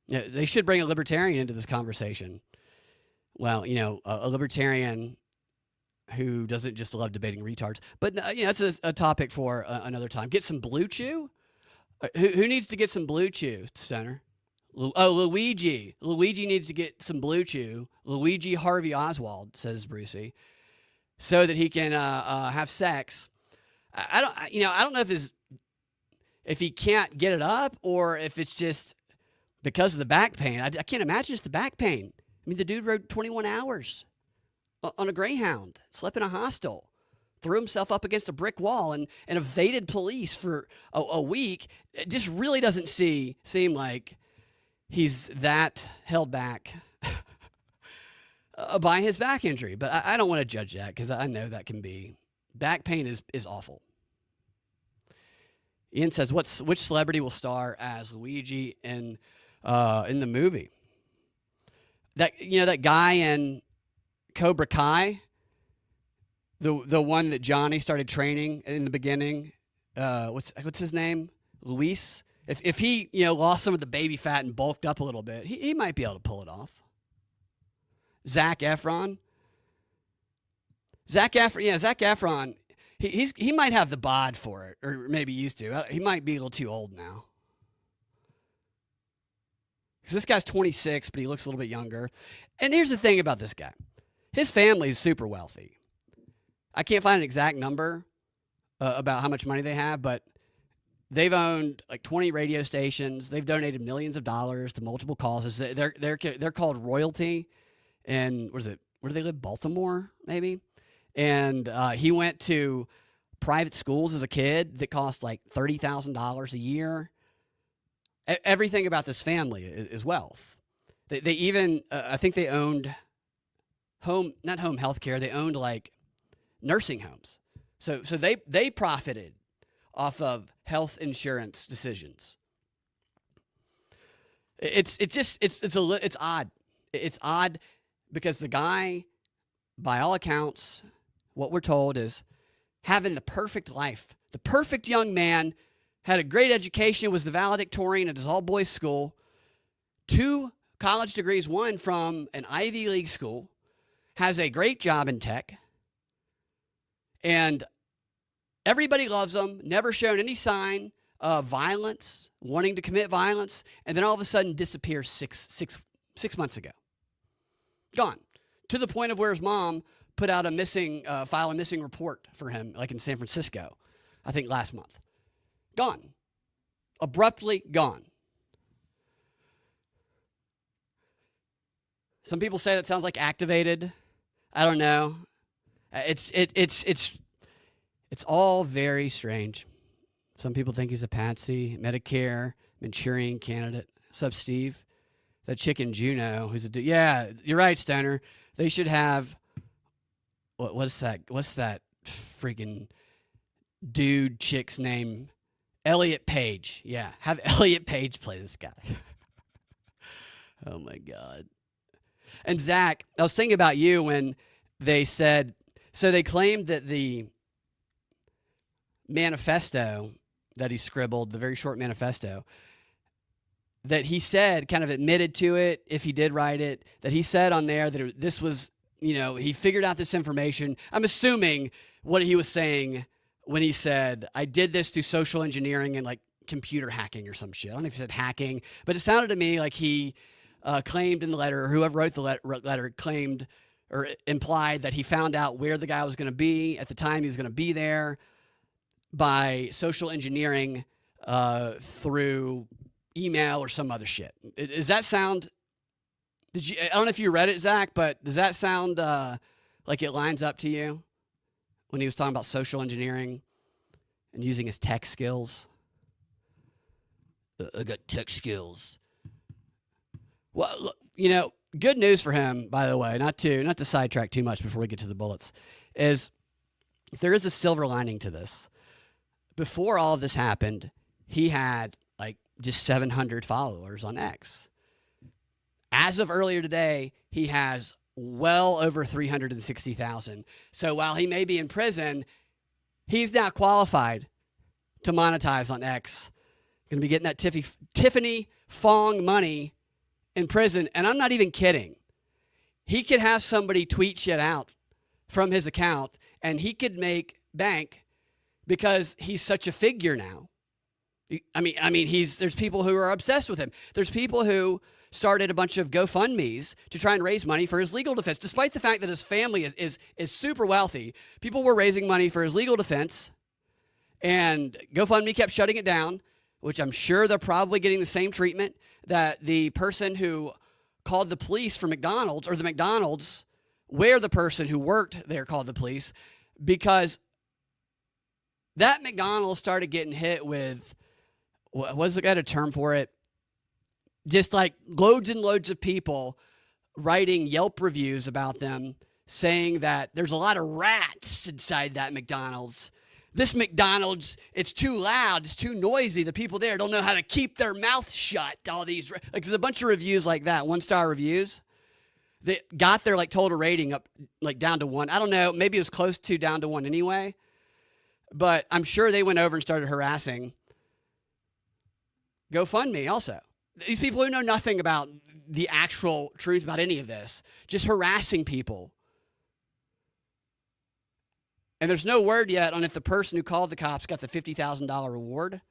Yeah, they should bring a libertarian into this conversation. Well, a libertarian who doesn't just love debating retards. But that's a topic for another time. Get some Blue Chew? Who needs to get some Blue Chew, Stoner? Luigi. Luigi needs to get some Blue Chew. Luigi Harvey Oswald, says Brucey, so that he can have sex. I don't know if he can't get it up or if it's just because of the back pain. I can't imagine it's the back pain. I mean, the dude rode 21 hours on a Greyhound, slept in a hostel, threw himself up against a brick wall, and evaded police for a week. It just really doesn't seem like he's that held back by his back injury. But I don't want to judge that because I know that can be. Back pain is awful. Ian says, which celebrity will star as Luigi in the movie? That guy in Cobra Kai, the one that Johnny started training in the beginning. What's his name? Luis. If he lost some of the baby fat and bulked up a little bit, he might be able to pull it off. Zac Efron. Zac Efron. He might have the bod for it, or maybe used to. He might be a little too old now. Because this guy's 26, but he looks a little bit younger. And here's the thing about this guy. His family is super wealthy. I can't find an exact number about how much money they have, but they've owned like 20 radio stations. They've donated millions of dollars to multiple causes. They're called royalty. And where do they live? Baltimore, maybe? And he went to private schools as a kid that cost like $30,000 a year. Everything about this family is wealth. They even, I think they owned not home health care. They owned like nursing homes. So they profited off of health insurance decisions. It's odd. It's odd because the guy by all accounts, what we're told is having the perfect life. The perfect young man, had a great education, was the valedictorian at his all-boys school, 2 college degrees, one from an Ivy League school, has a great job in tech, and everybody loves him, never shown any sign of violence, wanting to commit violence, and then all of a sudden disappears six months ago. Gone. To the point of where his mom put out file a missing report for him, like in San Francisco, I think last month. Gone. Abruptly gone. Some people say that sounds like activated. I don't know. It's all very strange. Some people think he's a patsy, Medicare, Manchurian candidate. What's up, Steve? That chick in Juneau, who's a dude. Yeah, you're right, Stoner. They should have, what's that freaking dude chick's name? Elliot Page. Yeah, have Elliot Page play this guy. Oh, my God. And Zach, I was thinking about you when they said, so they claimed that the manifesto that he scribbled, the very short manifesto, that he said, kind of admitted to it, if he did write it, that he said on there that this was, he figured out this information. I'm assuming what he was saying when he said, I did this through social engineering and like computer hacking or some shit. I don't know if he said hacking, but it sounded to me like he claimed in the letter, or whoever wrote the letter claimed or implied that he found out where the guy was going to be at the time he was going to be there by social engineering through email or some other shit. Does that sound? I don't know if you read it, Zach, but does that sound like it lines up to you when he was talking about social engineering and using his tech skills? I got tech skills. Well, good news for him, by the way, not to sidetrack too much before we get to the bullets, is if there is a silver lining to this. Before all of this happened, he had like just 700 followers on X. As of earlier today, he has well over 360,000. So while he may be in prison, he's now qualified to monetize on X. Going to be getting that Tiffany Fong money in prison. And I'm not even kidding. He could have somebody tweet shit out from his account and he could make bank because he's such a figure now. I mean, there's people who are obsessed with him. There's people who started a bunch of GoFundMes to try and raise money for his legal defense, despite the fact that his family is super wealthy. People were raising money for his legal defense, and GoFundMe kept shutting it down, which I'm sure they're probably getting the same treatment that the person who called the police for McDonald's, or the McDonald's where the person who worked there called the police, because that McDonald's started getting hit with, what's got a term for it? Just like loads and loads of people writing Yelp reviews about them, saying that there's a lot of rats inside that McDonald's. This McDonald's, it's too loud, it's too noisy. The people there don't know how to keep their mouth shut. All these, like, there's a bunch of reviews like that, 1-star reviews, that got their like total rating up like down to 1. I don't know, maybe it was close to down to 1 anyway. But I'm sure they went over and started harassing GoFundMe also. These people who know nothing about the actual truth about any of this, just harassing people. And there's no word yet on if the person who called the cops got the $50,000 reward.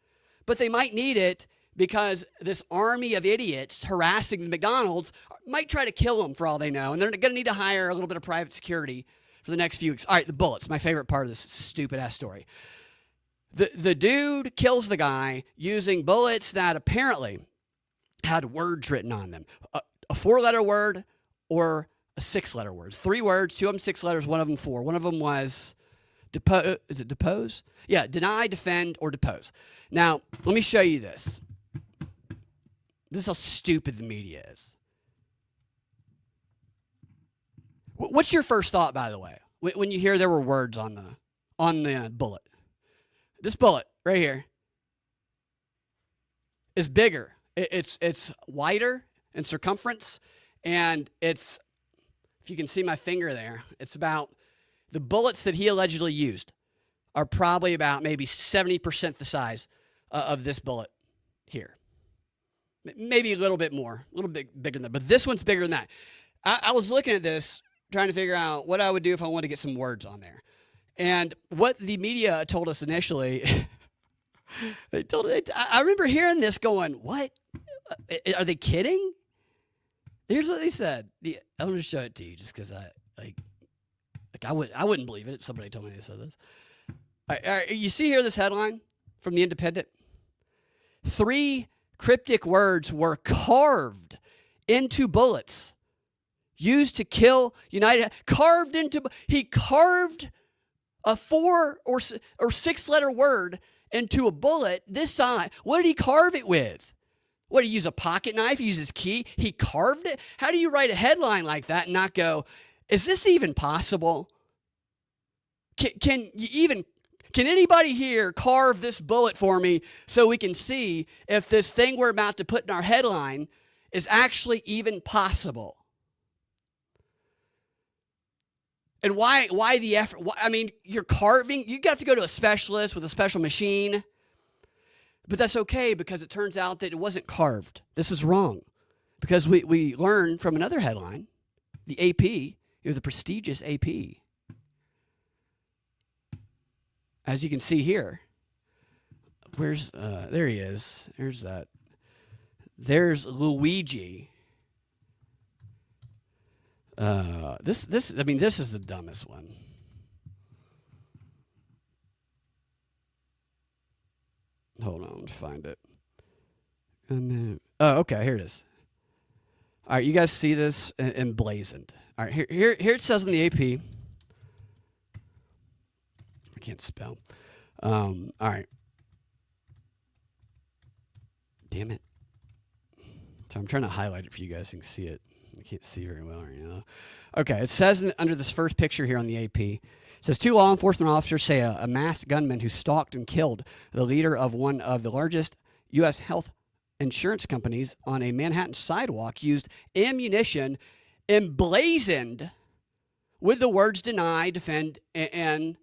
But they might need it because this army of idiots harassing the McDonald's might try to kill them for all they know. And they're going to need to hire a little bit of private security for the next few weeks. All right, the bullets, my favorite part of this stupid-ass story. The dude kills the guy using bullets that apparently had words written on them. A 4-letter word or a 6-letter word. 3 words, 2 of them 6 letters, 1 of them 4. One of them was depose. Is it depose? Yeah, deny, defend, or depose. Now, let me show you this. This is how stupid the media is. What's your first thought, by the way, when you hear there were words on the bullet? This bullet right here is bigger. It's wider in circumference, and it's if you can see my finger there, it's about the bullets that he allegedly used are probably about maybe 70% the size of this bullet here. Maybe a little bit more, a little bit bigger than that, but this one's bigger than that. I was looking at this, trying to figure out what I would do if I wanted to get some words on there. And what the media told us initially, I remember hearing this going, what? Are they kidding? Here's what they said. I'm going to show it to you just because I wouldn't believe it if somebody told me they said this. All right, you see here this headline from The Independent? 3 cryptic words were carved into bullets used to kill United. He carved a 4 or 6 letter word into a bullet this size. What did he carve it with? What, did he use a pocket knife? He used his key? He carved it? How do you write a headline like that and not go, is this even possible? Can anybody here carve this bullet for me so we can see if this thing we're about to put in our headline is actually even possible? And why the effort? I mean, you're carving. You got to go to a specialist with a special machine. But that's okay because it turns out that it wasn't carved. This is wrong. Because we learned from another headline, the AP, the prestigious AP. As you can see here, there he is. There's that. There's Luigi. This is the dumbest one. Hold on, find it. Oh, okay, here it is. All right, you guys see this emblazoned. All right, here it says in the AP. I can't spell. All right. Damn it. So I'm trying to highlight it for you guys so you can see it. I can't see very well right now. Okay, it says under this first picture here on the AP, it says 2 law enforcement officers say a masked gunman who stalked and killed the leader of one of the largest U.S. health insurance companies on a Manhattan sidewalk used ammunition emblazoned with the words deny, defend, and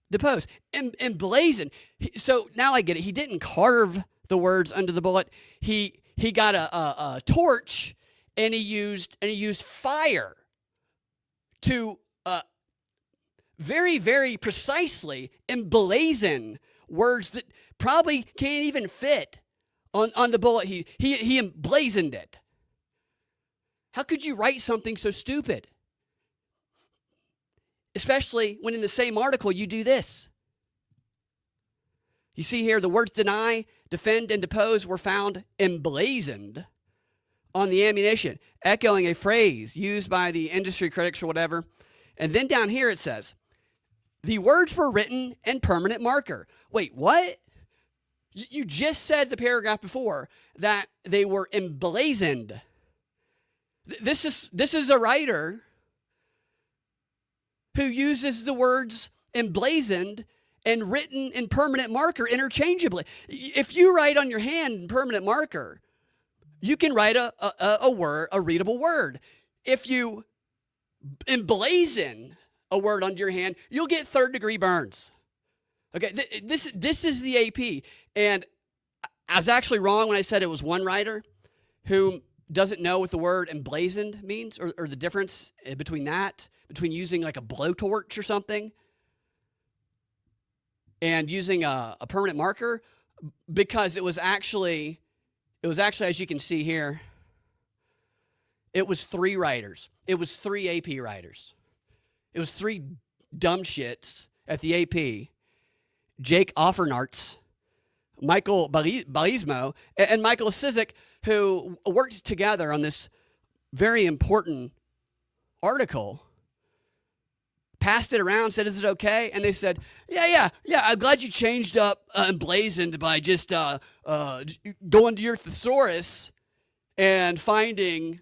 depose. Emblazoned. So now I get it. He didn't carve the words under the bullet. He got a torch and he used fire to very, very precisely emblazon words that probably can't even fit on the bullet. He emblazoned it. How could you write something so stupid? Especially when in the same article you do this. You see here the words deny, defend, and depose were found emblazoned on the ammunition, echoing a phrase used by the industry critics or whatever. And then down here it says, the words were written in permanent marker. Wait, what? You just said the paragraph before that they were emblazoned. This is a writer who uses the words emblazoned and written in permanent marker interchangeably. If you write on your hand in permanent marker, you can write a word, a readable word. If you emblazon a word on your hand, you'll get 3rd-degree burns. Okay, this is the AP. And I was actually wrong when I said it was one writer who doesn't know what the word emblazoned means or the difference between using like a blowtorch or something and using a permanent marker, because it was actually, as you can see here, it was 3 writers. It was 3 AP writers. It was 3 dumb shits at the AP, Jake Offernartz, Michael Balismo, and Michael Sizik, who worked together on this very important article, passed it around, said, is it okay? And they said, yeah, I'm glad you changed up emblazoned by just going to your thesaurus and finding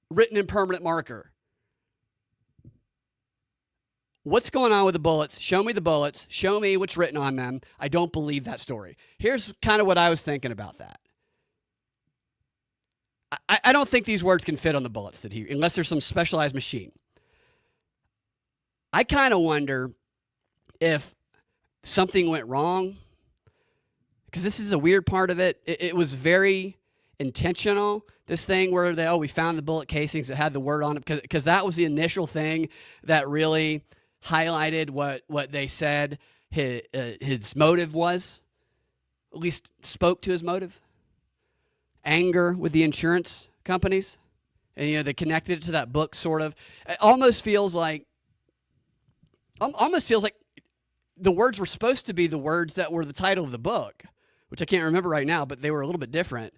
written in permanent marker. What's going on with the bullets? Show me the bullets. Show me what's written on them. I don't believe that story. Here's kind of what I was thinking about that. I don't think these words can fit on the bullets that unless there's some specialized machine. I kind of wonder if something went wrong, because this is a weird part of it. It was very intentional, this thing where we found the bullet casings that had the word on it, because that was the initial thing that really highlighted what they said his motive was, at least spoke to his motive. Anger with the insurance companies, and they connected it to that book, sort of. It almost feels like the words were supposed to be the words that were the title of the book, which I can't remember right now, but they were a little bit different.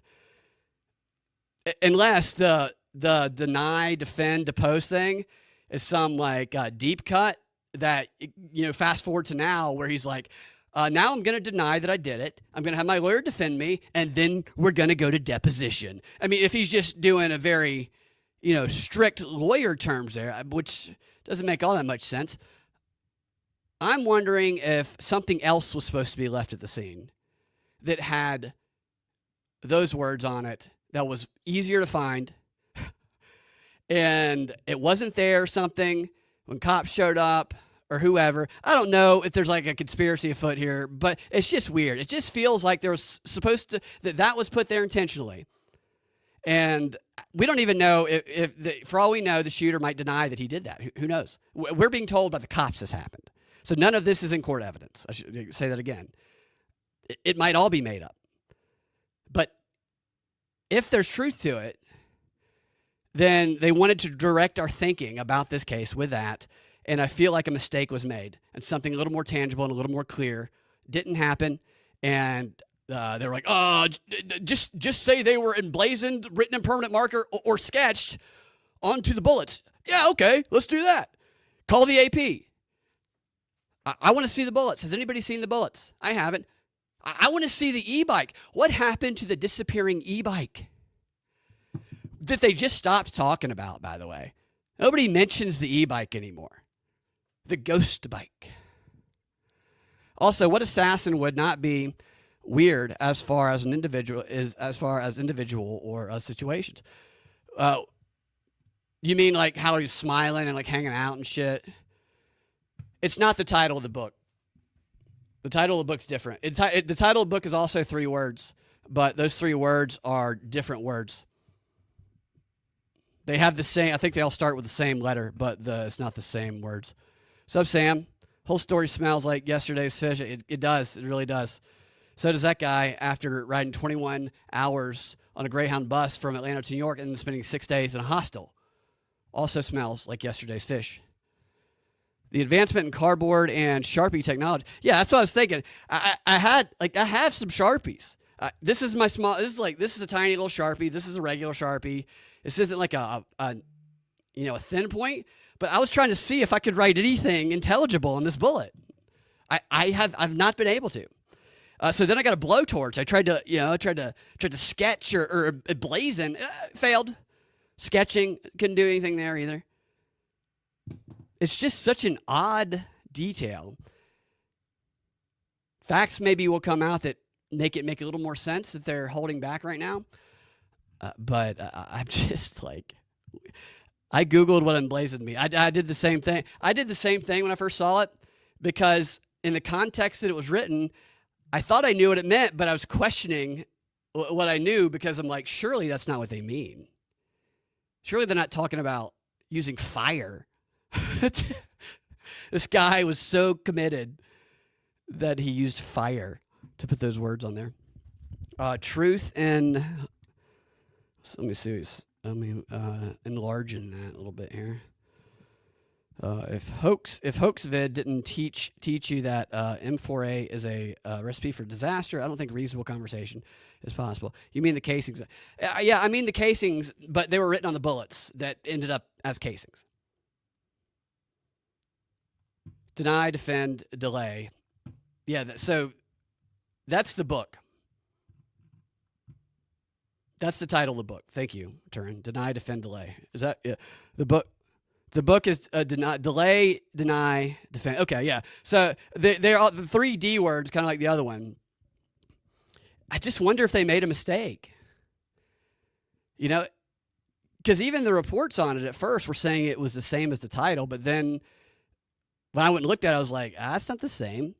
Unless the deny, defend, depose thing is some deep cut that, fast forward to now where he's like, now I'm going to deny that I did it. I'm going to have my lawyer defend me, and then we're going to go to deposition. I mean, if he's just doing a very, strict lawyer terms there, which doesn't make all that much sense, I'm wondering if something else was supposed to be left at the scene that had those words on it that was easier to find, and it wasn't there or something when cops showed up or whoever. I don't know if there's a conspiracy afoot here, but it's just weird. It just feels like there was supposed to, that was put there intentionally. And we don't even know if for all we know, the shooter might deny that he did that. Who knows? We're being told by the cops this happened. So none of this is in court evidence. I should say that again. It might all be made up. But if there's truth to it, then they wanted to direct our thinking about this case with that. And I feel like a mistake was made, and something a little more tangible and a little more clear didn't happen. And they were like, oh, just say they were emblazoned, written in permanent marker, or sketched onto the bullets. Yeah, okay, let's do that. Call the AP. I want to see the bullets. Has anybody seen the bullets? I haven't. I want to see the e-bike. What happened to the disappearing e-bike that they just stopped talking about, by the way? Nobody mentions the e-bike anymore. The ghost bike. Also, what assassin would not be weird as far as individual or situations? You mean how he's smiling and hanging out and shit? It's not the title of the book. The title of the book's different. The title of the book is also 3 words, but those 3 words are different words. They have the same, I think they all start with the same letter, but it's not the same words. What's up, Sam? Whole story smells like yesterday's fish. It does. It really does. So does that guy after riding 21 hours on a Greyhound bus from Atlanta to New York and then spending 6 days in a hostel. Also smells like yesterday's fish. The advancement in cardboard and Sharpie technology. Yeah, that's what I was thinking. I have some Sharpies. This is my small. This is a tiny little Sharpie. This is a regular Sharpie. This isn't like a thin point. But I was trying to see if I could write anything intelligible on this bullet. I've not been able to. So then I got a blowtorch. I tried to sketch or blazon. Failed. Sketching, couldn't do anything there either. It's just such an odd detail. Facts maybe will come out that make a little more sense that they're holding back right now. But I'm just I Googled what emblazoned me. I did the same thing. I did the same thing when I first saw it because in the context that it was written, I thought I knew what it meant, but I was questioning what I knew because I'm like, surely that's not what they mean. Surely they're not talking about using fire. This guy was so committed that he used fire to put those words on there. Truth and... So let me see. Enlarging that a little bit here. If Hoaxvid didn't teach you that M4A is a recipe for disaster, I don't think reasonable conversation is possible. You mean the casings? Yeah, I mean the casings, but they were written on the bullets that ended up as casings. Deny, defend, delay. Yeah, so that's the book. That's the title of the book. Thank you, Turin. Deny, defend, delay. Is that the book? The book is delay, deny, defend. Okay, yeah. So they're all the 3 D words, kind of like the other one. I just wonder if they made a mistake. You know, because even the reports on it at first were saying it was the same as the title, but then when I went and looked at it, I was like, that's not the same.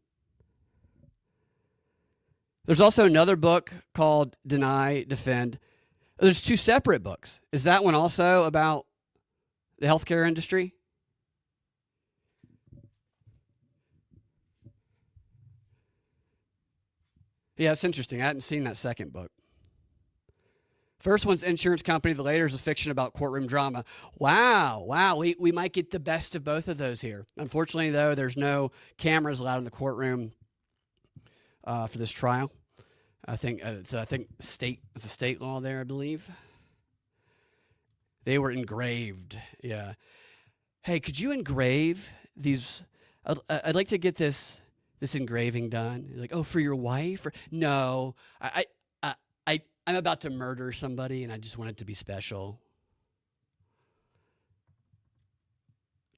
There's also another book called Deny, Defend. There's 2 separate books. Is that one also about the healthcare industry? Yeah, it's interesting. I hadn't seen that second book. First one's insurance company. The later is a fiction about courtroom drama. Wow. We might get the best of both of those here. Unfortunately, though, there's no cameras allowed in the courtroom for this trial. I think it's a state law there, I believe. They were engraved. Yeah. Hey, could you engrave these? I'd like to get this engraving done. Like, oh, for your wife? Or, no, I'm about to murder somebody, and I just want it to be special.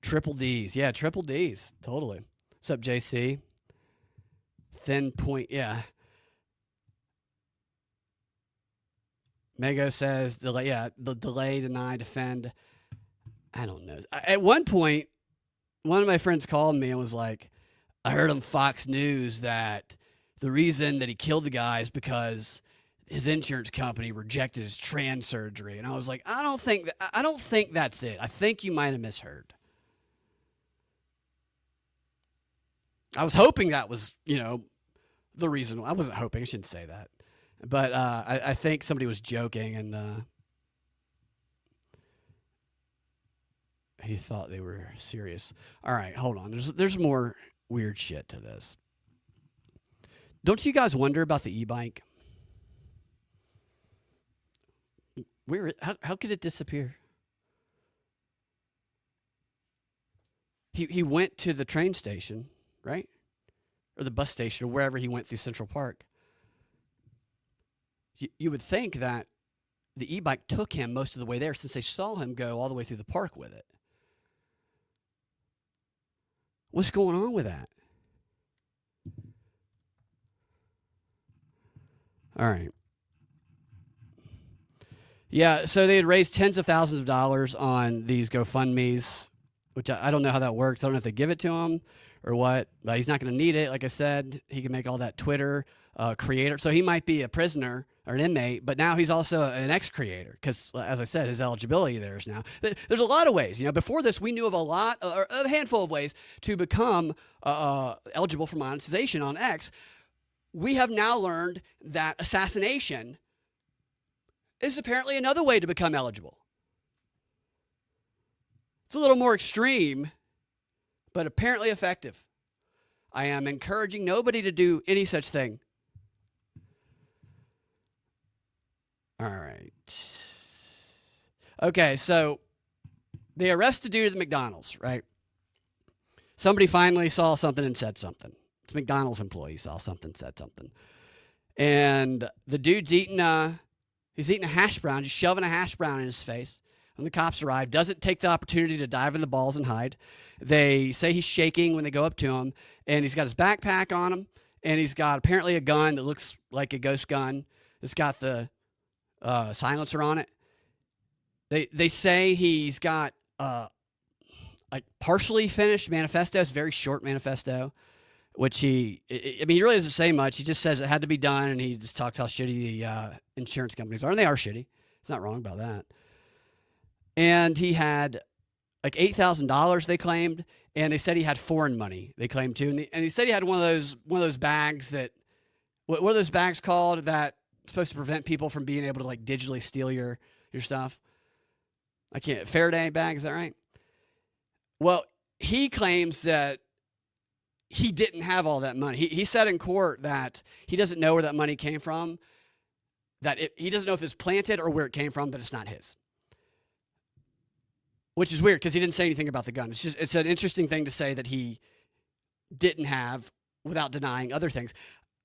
Triple D's. Yeah, triple D's. Totally. What's up, JC? Thin point. Yeah. Mego says, the delay, deny, defend. I don't know. At one point, one of my friends called me and was like, I heard on Fox News that the reason that he killed the guy is because his insurance company rejected his trans surgery. And I was like, I don't think that's it. I think you might have misheard. I was hoping that was, the reason. I wasn't hoping. I shouldn't say that. But I think somebody was joking, and he thought they were serious. All right, hold on. There's more weird shit to this. Don't you guys wonder about the e-bike? How could it disappear? He went to the train station, right? Or the bus station, or wherever he went through Central Park. You would think that the e-bike took him most of the way there, since they saw him go all the way through the park with it. What's going on with that? All right. Yeah, so they had raised tens of thousands of dollars on these GoFundMes, which I don't know how that works. I don't know if they give it to him or what, but he's not going to need it. Like I said, he can make all that Twitter creator. So he might be a prisoner or an inmate, but now he's also an ex-creator because, as I said, his eligibility there is now. There's a lot of ways. Before this, we knew of a handful of ways to become eligible for monetization on X. We have now learned that assassination is apparently another way to become eligible. It's a little more extreme, but apparently effective. I am encouraging nobody to do any such thing. All right. Okay, so they arrested dude at the McDonald's, right? Somebody finally saw something and said something. It's McDonald's employee saw something, said something. And the dude's eating a hash brown, just shoving a hash brown in his face. When the cops arrive, doesn't take the opportunity to dive in the balls and hide. They say he's shaking when they go up to him, and he's got his backpack on him, and he's got apparently a gun that looks like a ghost gun. It's got the silencer on it. They say he's got a partially finished manifesto. It's a very short manifesto, which he really doesn't say much. He just says it had to be done, and he just talks how shitty the insurance companies are, and they are shitty. He's not wrong about that. And he had like $8,000 they claimed, and they said he had foreign money they claimed too. And he said he had one of those bags that, what are those bags called that supposed to prevent people from being able to like digitally steal your stuff? Faraday bag, is that right? Well, he claims that he didn't have all that money. He said in court that he doesn't know where that money came from, that he doesn't know if it's planted or where it came from, but it's not his. Which is weird because he didn't say anything about the gun. It's an interesting thing to say that he didn't have without denying other things.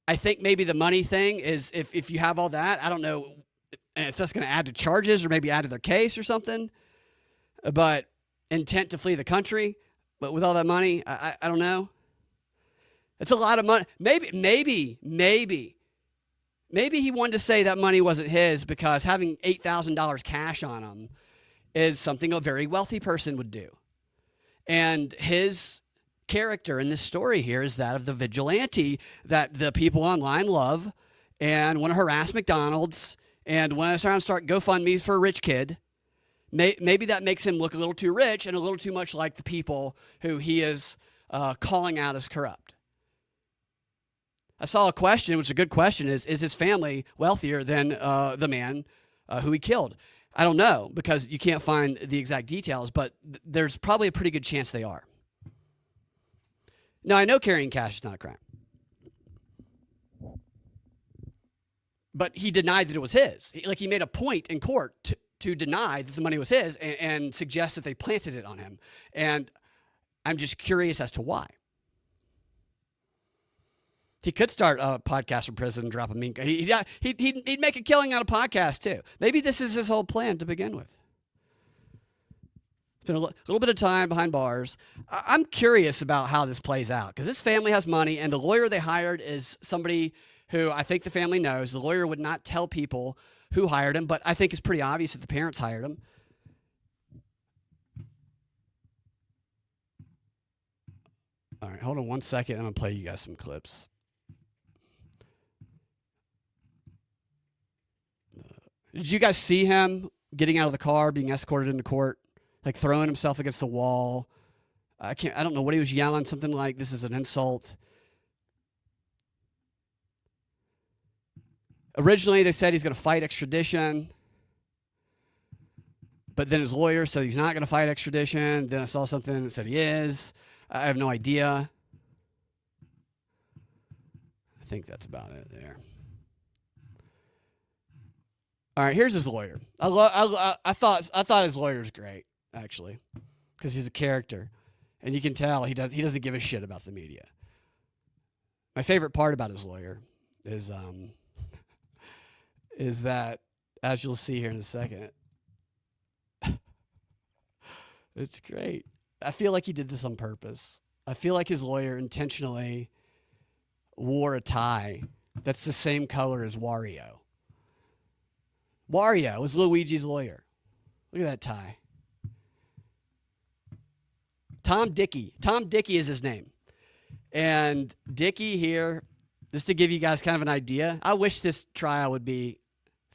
I think maybe the money thing is if you have all that, I don't know if that's going to add to charges or maybe add to their case or something. But intent to flee the country, but with all that money, I don't know. It's a lot of money. Maybe Maybe he wanted to say that money wasn't his because having $8,000 cash on him is something a very wealthy person would do. And his character in this story here is that of the vigilante that the people online love and want to harass McDonald's and want to start GoFundMes for a rich kid. Maybe that makes him look a little too rich and a little too much like the people who he is calling out as corrupt. I saw a question, which is a good question, is his family wealthier than the man who he killed? I don't know because you can't find the exact details, but there's probably a pretty good chance they are. Now, I know carrying cash is not a crime. But he denied that it was his. He made a point in court to deny that the money was his and suggest that they planted it on him. And I'm just curious as to why. He could start a podcast from prison and drop a mean. He'd make a killing on a podcast too. Maybe this is his whole plan to begin with. It's been a little bit of time behind bars. I'm curious about how this plays out because this family has money and the lawyer they hired is somebody who I think the family knows. The lawyer would not tell people who hired him, but I think it's pretty obvious that the parents hired him. All right, hold on one second. I'm going to play you guys some clips. Did you guys see him getting out of the car, being escorted into court, throwing himself against the wall? I don't know what he was yelling, something like, "This is an insult." Originally, they said he's going to fight extradition, but then his lawyer said he's not going to fight extradition. Then I saw something that said he is. I have no idea. I think that's about it there. All right, here's his lawyer. I thought his lawyer's great, actually, because he's a character, and you can tell he doesn't give a shit about the media. My favorite part about his lawyer is that, as you'll see here in a second, it's great. I feel like he did this on purpose. I feel like his lawyer intentionally wore a tie that's the same color as Wario. Wario was Luigi's lawyer. Look at that tie. Tom Dickey. Tom Dickey is his name. And Dickey here, just to give you guys kind of an idea, I wish this trial would be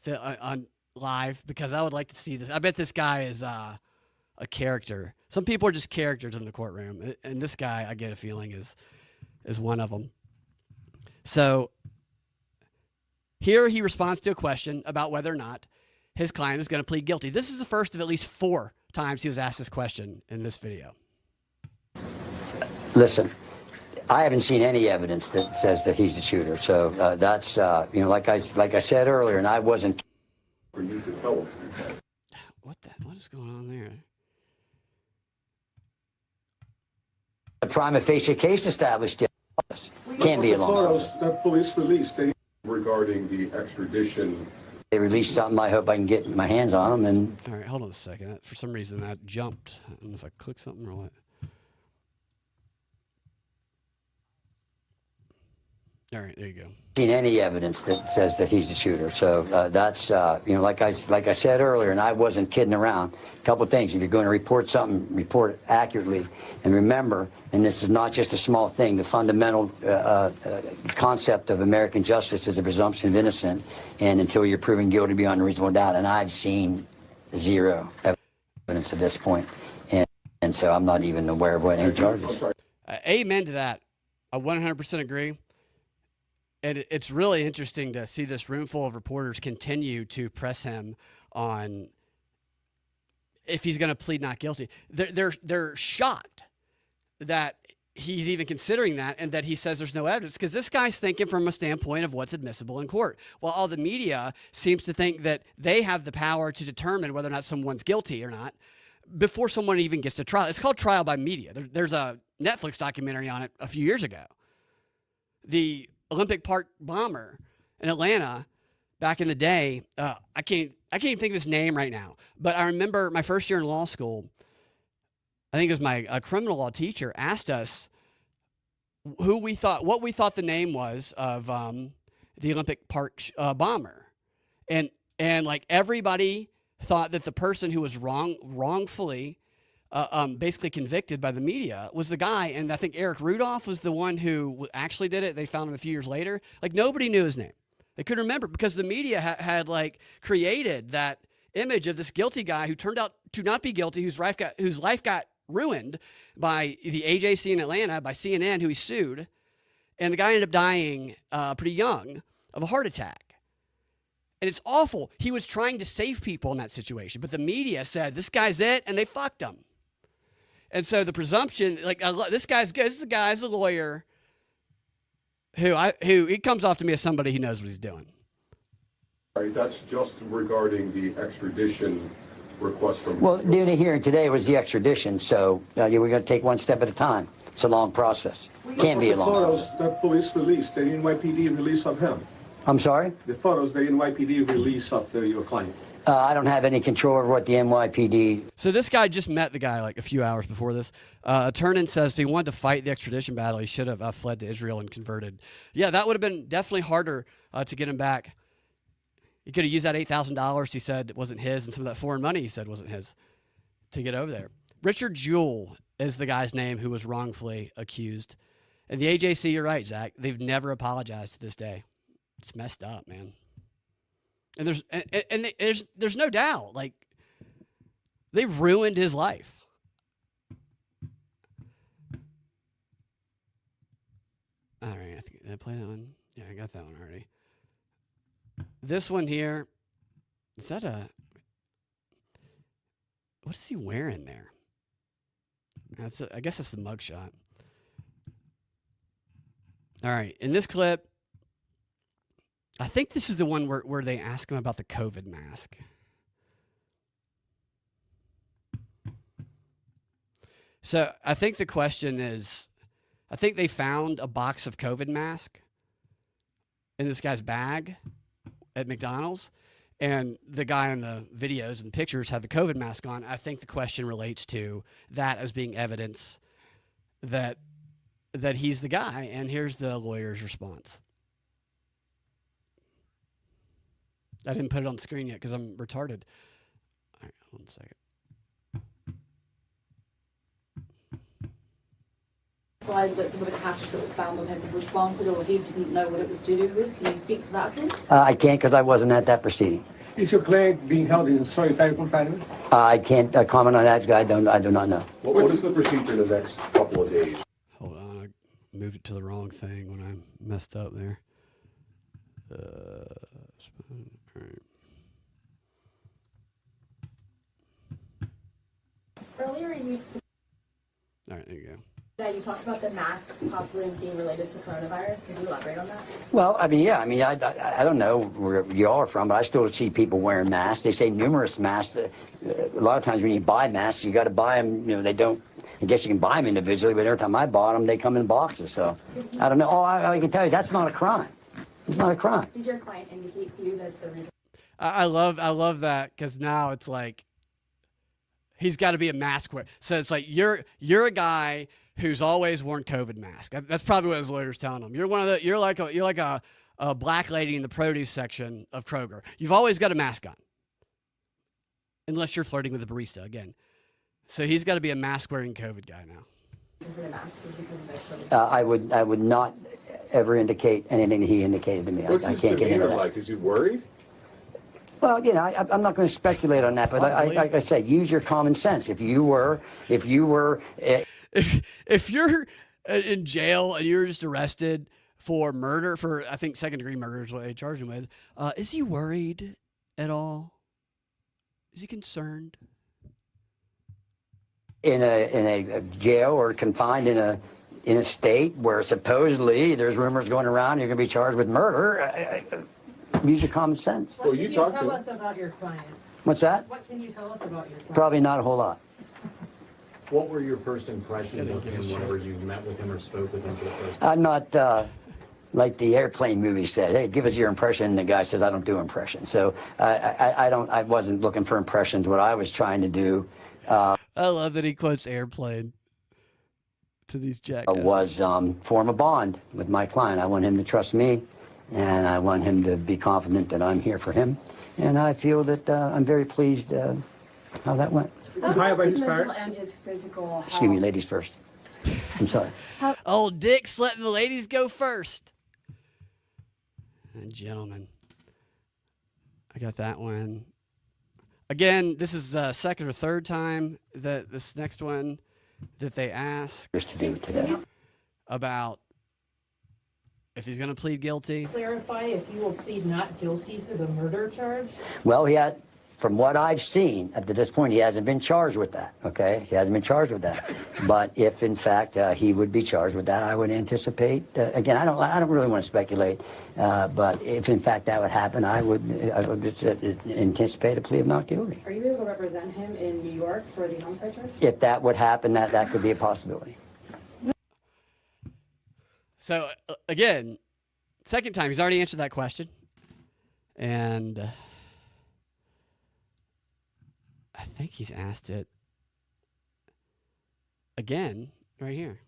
on live because I would like to see this. I bet this guy is a character. Some people are just characters in the courtroom, and this guy, I get a feeling, is one of them. So here he responds to a question about whether or not his client is going to plead guilty. This is the first of at least 4 times he was asked this question in this video. Listen, I haven't seen any evidence that says that he's the shooter. So that's, like I said earlier, and I wasn't. For you to tell us. What is going on there? A prima facie case established. Can't be alone. Photos that police released regarding the extradition. They released something. I hope I can get my hands on them. And All right, hold on a second. For some reason, that jumped. I don't know if I clicked something or what. All right, there you go. seen any evidence that says that he's the shooter. So that's, like I said earlier, and I wasn't kidding around. A couple of things. If you're going to report something, report it accurately. And remember, and this is not just a small thing, the fundamental concept of American justice is a presumption of innocence, and until you're proven guilty beyond a reasonable doubt. And I've seen 0 evidence at this point. And so I'm not even aware of what any charges. Amen to that. I 100% agree. And it's really interesting to see this room full of reporters continue to press him on if he's going to plead not guilty. They're shocked that he's even considering that and that he says there's no evidence, because this guy's thinking from a standpoint of what's admissible in court, while all the media seems to think that they have the power to determine whether or not someone's guilty or not before someone even gets to trial. It's called trial by media. There's a Netflix documentary on it a few years ago. The Olympic Park bomber in Atlanta back in the day, I can't even think of his name right now, but I remember my first year in law school, I think it was my criminal law teacher asked us what we thought the name was of the Olympic Park bomber, and like everybody thought that the person who was wrongfully basically convicted by the media was the guy. And I think Eric Rudolph was the one who actually did it. They found him a few years later. Like nobody knew his name. They couldn't remember because the media had like created that image of this guilty guy who turned out to not be guilty, whose life got ruined by the AJC in Atlanta, by CNN, who he sued. And the guy ended up dying pretty young of a heart attack. And it's awful. He was trying to save people in that situation, but the media said, this guy's it, and they fucked him. And so the presumption, like, this guy's good. This guy's a lawyer who he comes off to me as somebody who knows what he's doing. All right, that's just regarding the extradition request from... Well, the only hearing today was the extradition, so we're going to take one step at a time. It's a long process. Can't be a long process. The photos that police released, the NYPD release of him. I'm sorry? The photos the NYPD release of your client. I don't have any control over what the NYPD... So this guy just met the guy like a few hours before this. Turnin says if he wanted to fight the extradition battle, he should have fled to Israel and converted. Yeah, that would have been definitely harder to get him back. He could have used that $8,000 he said wasn't his, and some of that foreign money he said wasn't his, to get over there. Richard Jewell is the guy's name who was wrongfully accused. And the AJC, you're right, Zach, they've never apologized to this day. It's messed up, man. And there's no doubt, like, they've ruined his life. All right, did I play that one? Yeah, I got that one already. This one here, is that what is he wearing there? I guess it's the mugshot. All right, in this clip, I think this is the one where they ask him about the COVID mask. So I think the question is, I think they found a box of COVID mask in this guy's bag at McDonald's, and the guy in the videos and pictures had the COVID mask on. I think the question relates to that as being evidence that he's the guy, and here's the lawyer's response. I didn't put it on the screen yet because I'm retarded. All right, hold on a second. That some of the cash that was found on him was planted, or he didn't know what it was to do with. Can you speak to that at all? I can't because I wasn't at that proceeding. Is your client being held in solitary confinement? I can't comment on that. I do not know. What is the procedure in the next couple of days? Hold on, I moved it to the wrong thing when I messed up there. All right. Earlier, All right, there you go. Yeah, you talked about the masks possibly being related to coronavirus. Could you elaborate on that? Well, I don't know where you all are from, but I still see people wearing masks. They say numerous masks. A lot of times when you buy masks, you got to buy them. You know, they don't. I guess you can buy them individually, but every time I bought them, they come in boxes. So I don't know. All I can tell you, that's not a crime. It's not a crime. Did your client indicate to you that the reason? I love that because now it's like he's got to be a mask wearer. So it's like you're a guy who's always worn COVID mask. That's probably what his lawyer's telling him. You're like a black lady in the produce section of Kroger. You've always got a mask on, unless you're flirting with a barista again. So he's got to be a mask wearing COVID guy now. I would not ever indicate anything that he indicated to me. I can't get into that. Like, is he worried? Well, you know, I'm not going to speculate on that, but like I said, use your common sense. If you were. If you're in jail and you're just arrested for murder, for I think second-degree murder is what they charge him with, is he worried at all? Is he concerned? In a jail or confined in a state where supposedly there's rumors going around you're going to be charged with murder, use your common sense. What can you tell us about your client? What's that? What can you tell us about your client? Probably not a whole lot. What were your first impressions of him whenever you met with him or spoke with him for the first time? I'm not like the airplane movie said, hey, give us your impression. And the guy says, I don't do impressions. So I wasn't looking for impressions. What I was trying to do I love that he quotes airplane to these jackasses. was form a bond with my client. I want him to trust me. and I want him to be confident that I'm here for him. And I feel that I'm very pleased how that went. How about his mental parents? and his physical health? Excuse me, ladies first. I'm sorry. Old Dick's letting the ladies go first. And gentlemen, I got that one. Again, this is the second or third time that this next one that they ask Just to do it today. about if he's going to plead guilty. Clarify if you will plead not guilty to the murder charge? Well, from what I've seen up to this point, he hasn't been charged with that. Okay, he hasn't been charged with that. But if in fact he would be charged with that, I would anticipate. Again, I don't really want to speculate. But if in fact that would happen, I would anticipate a plea of not guilty. Are you able to represent him in New York for the homicide charge? If that would happen, that could be a possibility. So, again, second time, he's already answered that question. And I think he's asked it again right here.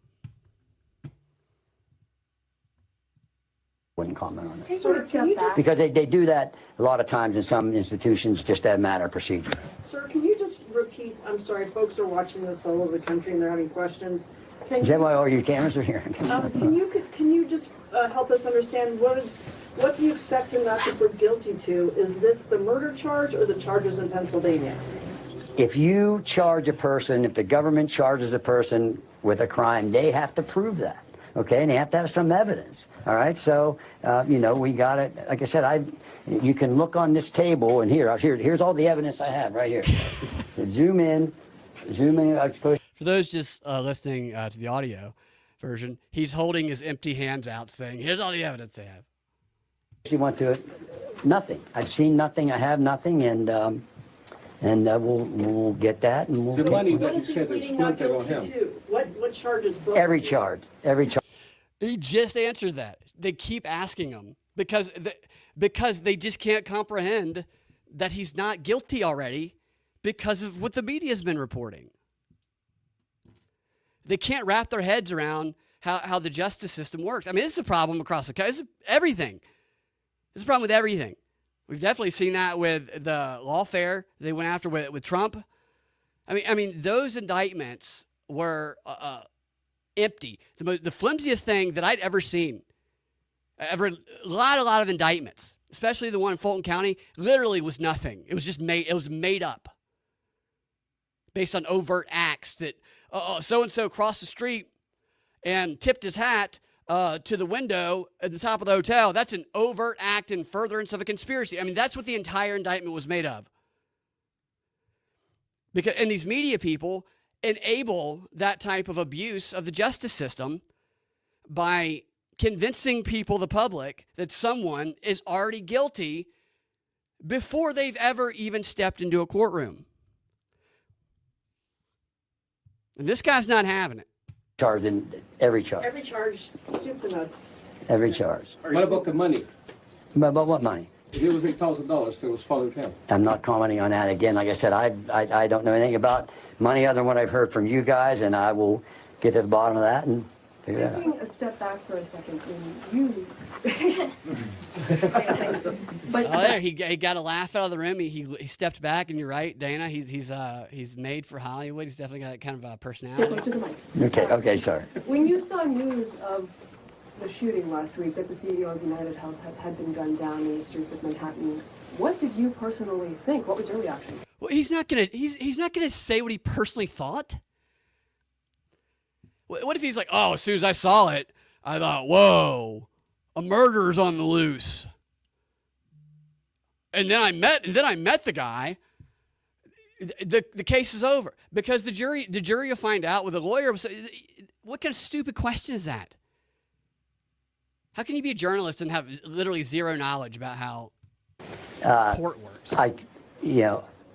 Wouldn't comment on it. Sir, can you just, Because they do that a lot of times in some institutions, just as a matter of procedure. Sir, can you just repeat, I'm sorry, folks are watching this all over the country and they're having questions. Is that why all your cameras are here? Can you just help us understand what do you expect him not to plead guilty to? Is this the murder charge or the charges in Pennsylvania? If you charge a person, if the government charges a person with a crime, they have to prove that. Okay, and they have to have some evidence. All right, so we got it. Like I said, you can look on this table, and here's all the evidence I have right here. Zoom in. For those just listening to the audio version, he's holding his empty hands out saying, here's all the evidence they have. You want to nothing. I've seen nothing. I have nothing, and we'll get that, and we'll The get money What that you is he said is pleading not splintered on guilty him. to? What charges? both every of you? charge. He just answered that. They keep asking him because they just can't comprehend that he's not guilty already because of what the media's been reporting. They can't wrap their heads around how the justice system works. I mean, this is a problem across the country. This is everything. This is a problem with everything. We've definitely seen that with the lawfare they went after with Trump. I mean, those indictments were empty. The flimsiest thing that I'd ever seen. A lot of indictments, especially the one in Fulton County, literally was nothing. It was just made up based on overt acts that so-and-so crossed the street and tipped his hat to the window at the top of the hotel. That's an overt act in furtherance of a conspiracy. I mean, that's what the entire indictment was made of. And these media people enable that type of abuse of the justice system by convincing people, the public, that someone is already guilty before they've ever even stepped into a courtroom. And this guy's not having it. Charge in every charge. Every charge, soup to nuts. Every charge. What about the money? But what money? It was $8,000 that was followed him. I'm not commenting on that. Again, like I said, I don't know anything about money other than what I've heard from you guys, and I will get to the bottom of that and figure it out. taking a step back for a second, you. But There, he got a laugh out of the room. He stepped back, and you're right, Dana. He's made for Hollywood. He's definitely got kind of a personality. to the mics. Okay, sorry. When you saw news of the shooting last week that the CEO of United Health had been gunned down in the streets of Manhattan, what did you personally think? What was your reaction? Well, he's not gonna say what he personally thought. What if he's like, oh, as soon as I saw it, I thought, whoa, a murderer's on the loose. And then I met the guy. The case is over because the jury will find out with a lawyer. What kind of stupid question is that? How can you be a journalist and have literally zero knowledge about how court works?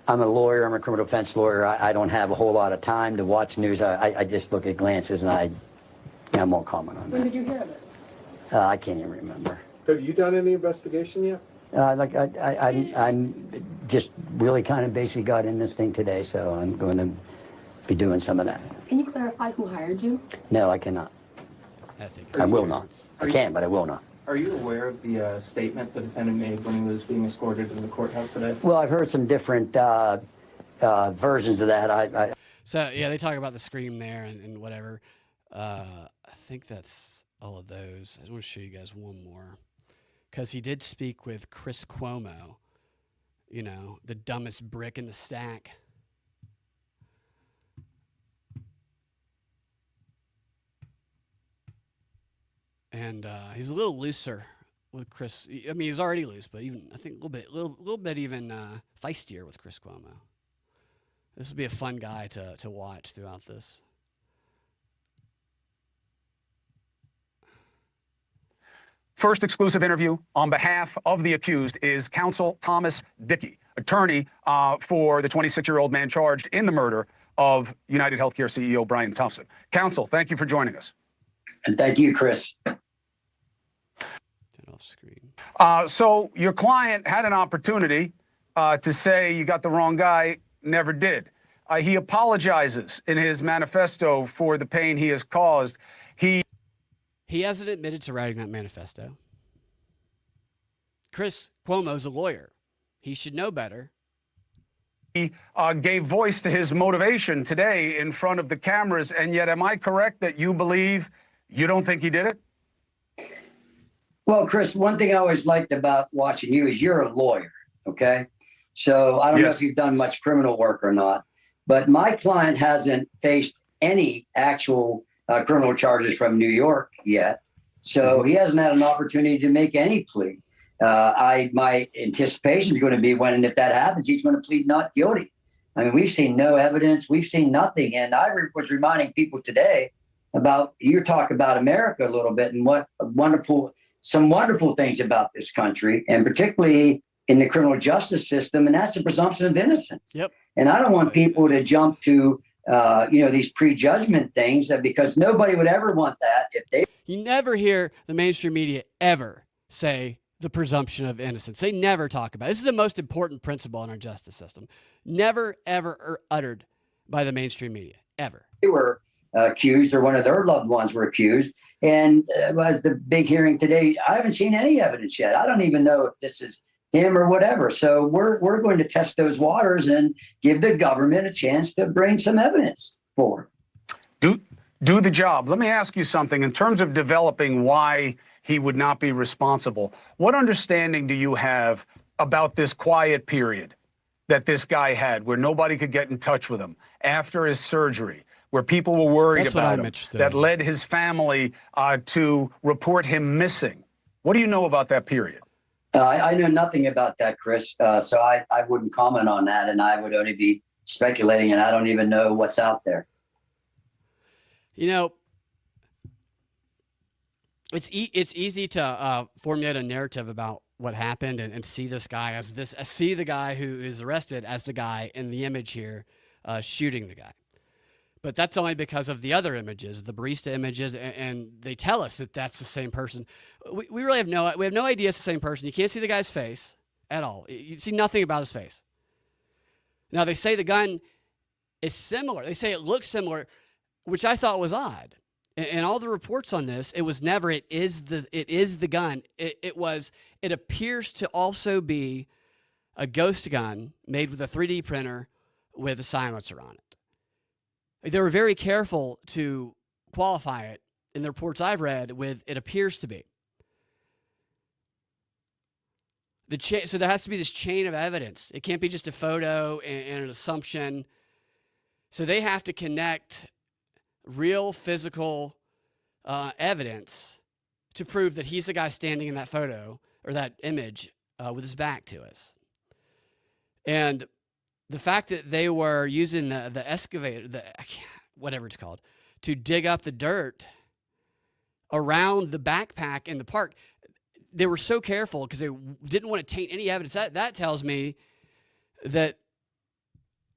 I'm a lawyer. I'm a criminal defense lawyer. I don't have a whole lot of time to watch news. I just look at glances, and I won't comment on that. When did you hear of it? I can't even remember. Have you done any investigation yet? I'm just really kind of basically got in this thing today, so I'm going to be doing some of that. Can you clarify who hired you? No, I cannot. I will not. I can, but I will not. Are you aware of the statement the defendant made when he was being escorted to the courthouse today? Well, I've heard some different versions of that. So yeah, they talk about the scream there and whatever. I think that's all of those. I want to show you guys one more, because he did speak with Chris Cuomo, you know, the dumbest brick in the stack. And he's a little looser with Chris. I mean, he's already loose, but even I think a little bit even feistier with Chris Cuomo. This will be a fun guy to watch throughout this. First exclusive interview on behalf of the accused is counsel Thomas Dickey, attorney for the 26-year-old man charged in the murder of United Healthcare CEO Brian Thompson. Counsel, thank you for joining us. And thank you, Chris. Off screen. So your client had an opportunity to say you got the wrong guy, never did. He apologizes in his manifesto for the pain he has caused. He hasn't admitted to writing that manifesto. Chris Cuomo's a lawyer. He should know better. He gave voice to his motivation today in front of the cameras, and yet am I correct that you believe you don't think he did it? Well, Chris, one thing I always liked about watching you is you're a lawyer, okay? So I don't know if you've done much criminal work or not, but my client hasn't faced any actual criminal charges from New York yet. So he hasn't had an opportunity to make any plea. My anticipation is going to be when, and if that happens, he's going to plead not guilty. I mean, we've seen no evidence. We've seen nothing. And I was reminding people today about, you talk about America a little bit and what some wonderful things about this country, and particularly in the criminal justice system, and that's the presumption of innocence. Yep. And I don't want people to jump to, these prejudgment things, because nobody would ever want that if they. You never hear the mainstream media ever say the presumption of innocence. They never talk about it. This is the most important principle in our justice system. Never, ever uttered by the mainstream media, ever. They were accused, or one of their loved ones were accused. And was the big hearing today, I haven't seen any evidence yet. I don't even know if this is him or whatever. So we're going to test those waters and give the government a chance to bring some evidence forward. Do the job. Let me ask you something. In terms of developing why he would not be responsible, what understanding do you have about this quiet period that this guy had where nobody could get in touch with him after his surgery, where people were worried about him, that led his family to report him missing? What do you know about that period? I know nothing about that, Chris, so I wouldn't comment on that, and I would only be speculating, and I don't even know what's out there. You know, it's easy to formulate a narrative about what happened and see this guy as this, see the guy who is arrested as the guy in the image here shooting the guy. But that's only because of the other images, the barista images, and they tell us that that's the same person. We really have no idea it's the same person. You can't see the guy's face at all. You see nothing about his face. Now, they say the gun is similar. They say it looks similar, which I thought was odd. And all the reports on this, it was never, it is the gun. It appears to also be a ghost gun made with a 3D printer with a silencer on it. They were very careful to qualify it in the reports I've read with it appears to be. So there has to be this chain of evidence. It can't be just a photo and an assumption. So they have to connect real physical evidence to prove that he's the guy standing in that photo or that image with his back to us. And the fact that they were using the excavator, whatever it's called, to dig up the dirt around the backpack in the park, they were so careful because they didn't want to taint any evidence. That tells me that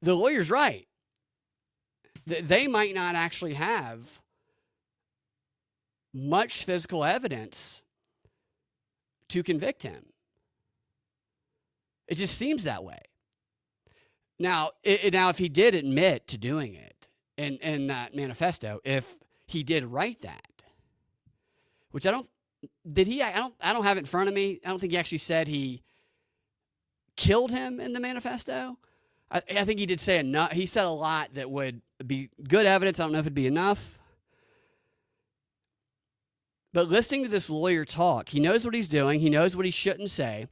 the lawyer's right. They might not actually have much physical evidence to convict him. It just seems that way. Now, if he did admit to doing it in that manifesto, if he did write that, which I don't did he? I don't have it in front of me. I don't think he actually said he killed him in the manifesto. I think he did say enough. He said a lot that would be good evidence. I don't know if it'd be enough. But listening to this lawyer talk, he knows what he's doing. He knows what he shouldn't say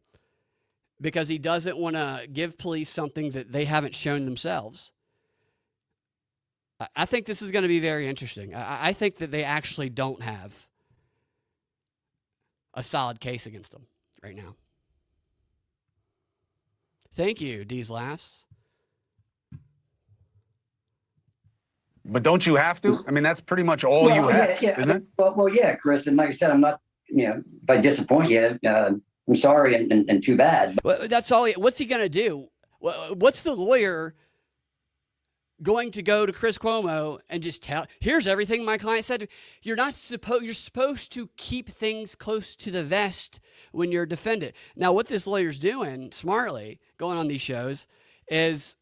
because he doesn't want to give police something that they haven't shown themselves. I think this is going to be very interesting. I think that they actually don't have a solid case against them right now. Thank you, D's Laughs. But don't you have to? I mean, that's pretty much all you have, isn't it? Well, yeah, Chris. And like I said, I'm not, if I disappoint you, I'm sorry and too bad. Well, that's all. What's he going to do? What's the lawyer going to go to Chris Cuomo and just tell, here's everything my client said? You're supposed to keep things close to the vest when you're defendant. Now, what this lawyer's doing smartly, going on these shows, is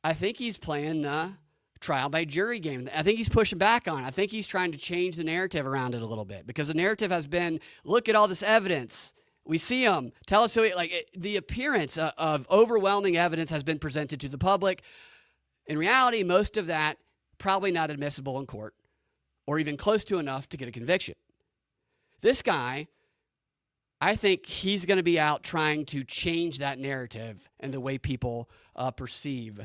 I think he's playing the trial by jury game. I think he's pushing back on it. I think he's trying to change the narrative around it a little bit because the narrative has been, look at all this evidence. We see him. Tell us who the appearance of overwhelming evidence has been presented to the public. In reality, most of that probably not admissible in court or even close to enough to get a conviction. This guy, I think he's going to be out trying to change that narrative and the way people perceive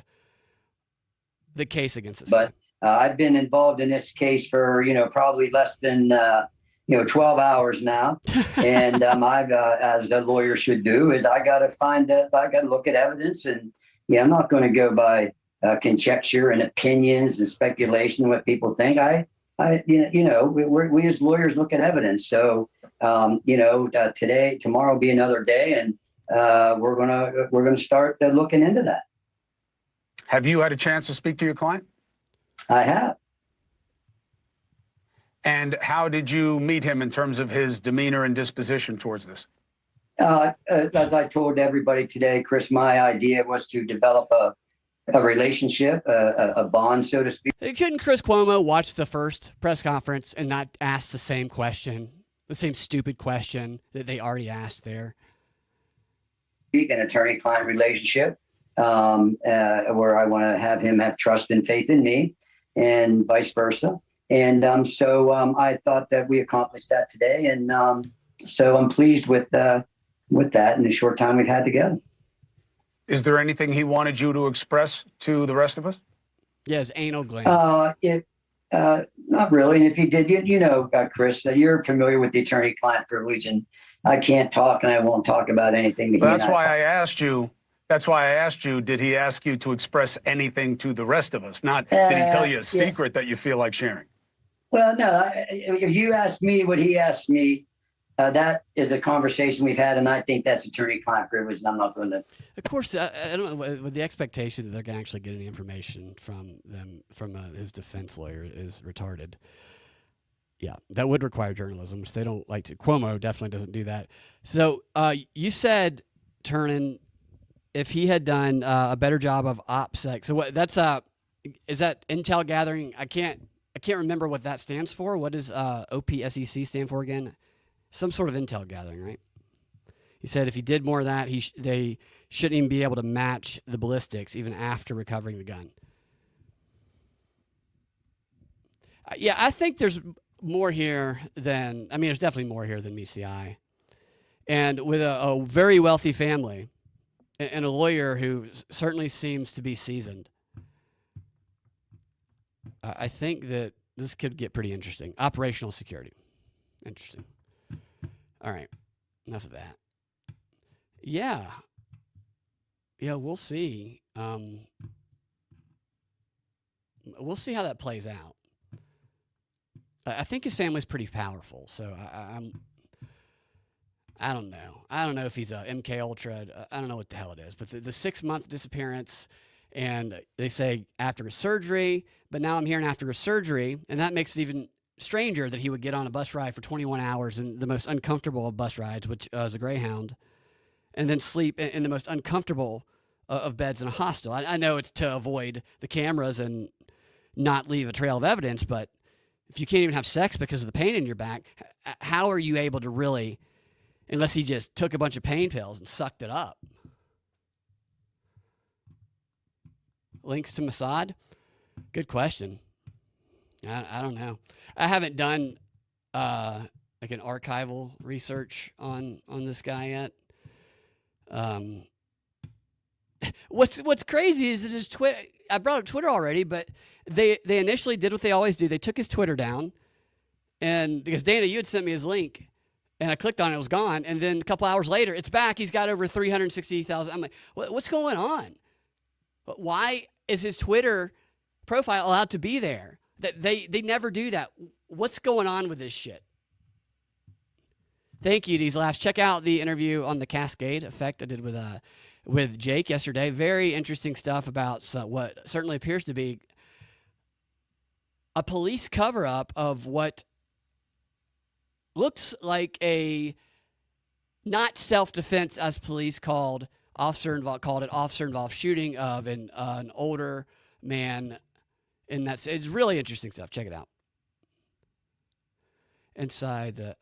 the case against this guy. I've been involved in this case for, probably less than, 12 hours now. And I've, as a lawyer should do, is I got to look at evidence. And I'm not going to go by conjecture and opinions and speculation, what people think. We as lawyers look at evidence. So, tomorrow will be another day. And we're going to start looking into that. Have you had a chance to speak to your client? I have. And how did you meet him in terms of his demeanor and disposition towards this? As I told everybody today, Chris, my idea was to develop a relationship, a bond, so to speak. Couldn't Chris Cuomo watch the first press conference and not ask the same question, the same stupid question that they already asked there? An attorney-client relationship. Where I want to have him have trust and faith in me and vice versa. And so I thought that we accomplished that today. And so I'm pleased with that in the short time we've had together. Is there anything he wanted you to express to the rest of us? Yes, anal glands. Not really. And if you did, Chris, you're familiar with the attorney-client privilege, and I can't talk and I won't talk about anything. That's why I asked you. That's why I asked you, did he ask you to express anything to the rest of us? Not, did he tell you a secret that you feel like sharing? Well, no, if you asked me what he asked me, that is a conversation we've had, and I think that's attorney-client privilege, and I'm not going to. Of course, I don't know, with the expectation that they're going to actually get any information from his defense lawyer is retarded. Yeah, that would require journalism, which they don't like to. Cuomo definitely doesn't do that. So you said, Turnin, if he had done a better job of OPSEC, so what? That's is that intel gathering? I can't remember what that stands for. What does OPSEC stand for again? Some sort of intel gathering, right? He said if he did more of that, they shouldn't even be able to match the ballistics even after recovering the gun. Yeah, I think there's more here than, there's definitely more here than meets the eye. And with a very wealthy family and a lawyer who certainly seems to be seasoned, I think that this could get pretty interesting. Operational security. Interesting. All right. Enough of that. Yeah. Yeah, we'll see. We'll see how that plays out. I think his family's pretty powerful, so I don't know. I don't know if he's a MK Ultra. I don't know what the hell it is. But the 6-month disappearance, and they say after a surgery, but now I'm hearing after a surgery, and that makes it even stranger that he would get on a bus ride for 21 hours in the most uncomfortable of bus rides, which is a Greyhound, and then sleep in the most uncomfortable of beds in a hostel. I know it's to avoid the cameras and not leave a trail of evidence, but If you can't even have sex because of the pain in your back, how are you able to really, unless he just took a bunch of pain pills and sucked it up? Links to Mossad? Good question. I don't know. I haven't done like an archival research on this guy yet. What's crazy is that his Twitter. I brought up Twitter already, but they initially did what they always do. They took his Twitter down, and because Dana, you had sent me his link, and I clicked on it, it was gone. And then a couple hours later, it's back. He's got over 360,000. I'm like, what's going on? Why is his Twitter profile allowed to be there? That they never do that. What's going on with this shit? Thank you, these laughs. Check out the interview on the Cascade Effect I did with Jake yesterday. Very interesting stuff about what certainly appears to be a police cover-up of what looks like a not self-defense, as police called it, officer-involved shooting of an older man. And it's really interesting stuff. Check it out.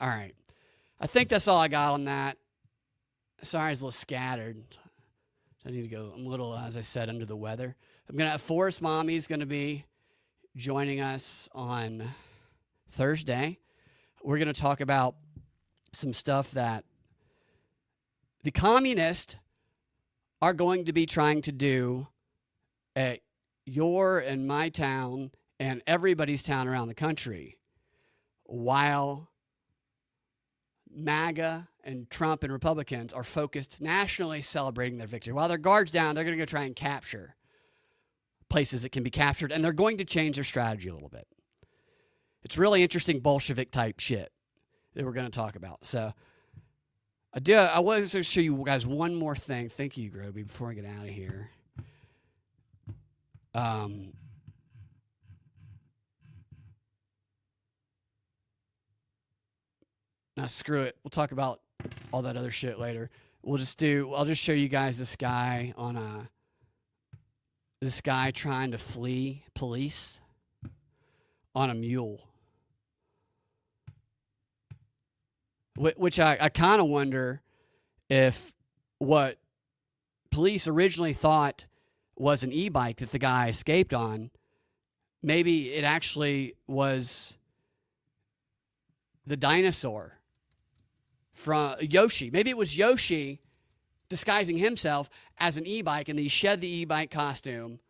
All right. I think that's all I got on that. Sorry, it's a little scattered. I need to go. I'm a little, as I said, under the weather. I'm going to have Forrest Mommy is going to be joining us on Thursday. We're going to talk about some stuff that the communists are going to be trying to do at your and my town and everybody's town around the country, while MAGA and Trump and Republicans are focused nationally celebrating their victory. While their guard's down, they're going to go try and capture places that can be captured, and they're going to change their strategy a little bit. It's really interesting Bolshevik type shit that we're going to talk about. So I was going to show you guys one more thing. Thank you, Groby, before I get out of here. Now screw it. We'll talk about all that other shit later. I'll just show you guys this guy trying to flee police on a mule. Which I kind of wonder if what police originally thought was an e-bike that the guy escaped on, maybe it actually was the dinosaur from Yoshi. Maybe it was Yoshi disguising himself as an e-bike, and he shed the e-bike costume,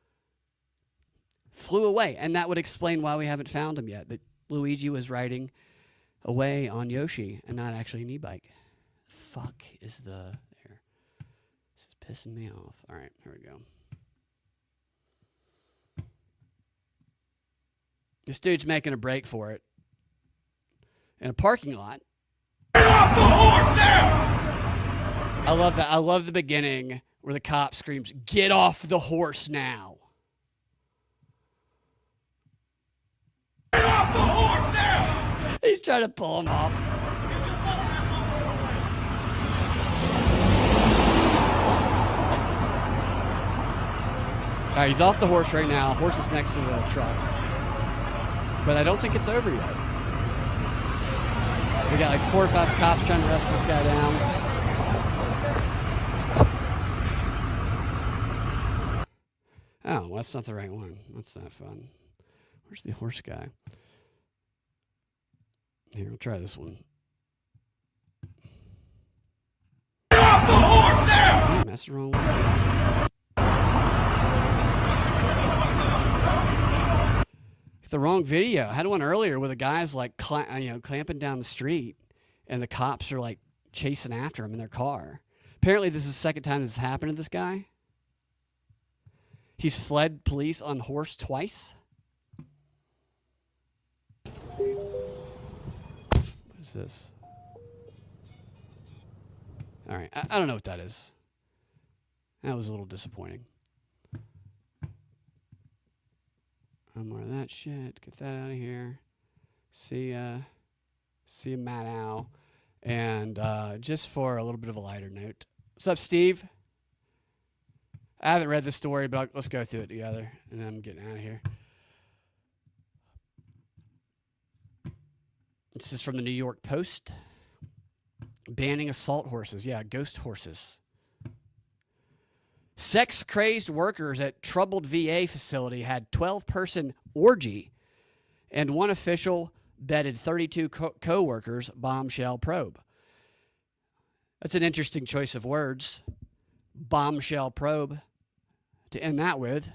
flew away. And that would explain why we haven't found him yet, that Luigi was riding away on Yoshi and not actually an e-bike. Fuck is there. This is pissing me off. All right, here we go. This dude's making a break for it in a parking lot. Get off the horse there! I love that. I love the beginning where the cop screams, "Get off the horse now." Get off the horse there! He's trying to pull him off. All right, he's off the horse right now. Horse is next to the truck. But I don't think it's over yet. We got like 4 or 5 cops trying to wrestle this guy down. Oh, well, that's not the right one. That's not fun. Where's the horse guy? Here, we'll try this one. Get off the horse there! Damn, that's the wrong one. The wrong video. I had one earlier where the guy's like clamping down the street, and the cops are like chasing after him in their car. Apparently, this is the second time this has happened to this guy. He's fled police on horse twice. What is this? All right, I don't know what that is. That was a little disappointing. More of that shit. Get that out of here. See ya, Matt Ow. And just for a little bit of a lighter note. What's up, Steve? I haven't read the story, but let's go through it together. And then I'm getting out of here. This is from the New York Post. Banning assault horses. Yeah, ghost horses. Sex-crazed workers at troubled VA facility had 12-person orgy, and one official bedded 32 co-workers, bombshell probe. That's an interesting choice of words. Bombshell probe to end that with.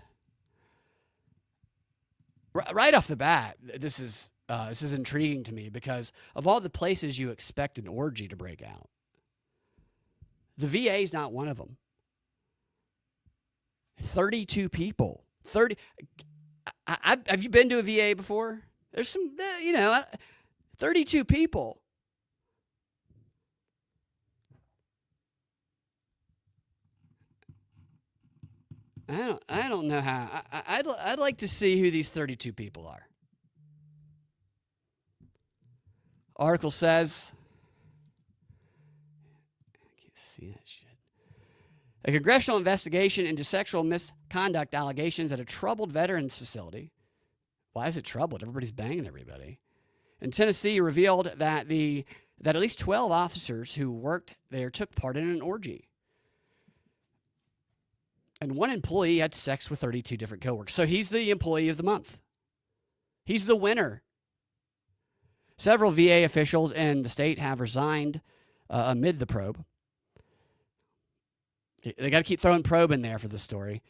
Right off the bat, this is intriguing to me because of all the places you expect an orgy to break out, the VA is not one of them. 32 people. 30. Have you been to a VA before? There's some, 32 people. I don't know how. I'd like to see who these 32 people are. Article says, I can't see that shit. A congressional investigation into sexual misconduct allegations at a troubled veterans facility. Why is it troubled? Everybody's banging everybody. In Tennessee, revealed that at least 12 officers who worked there took part in an orgy. And one employee had sex with 32 different coworkers. So he's the employee of the month. He's the winner. Several VA officials in the state have resigned amid the probe. They got to keep throwing probe in there for this story.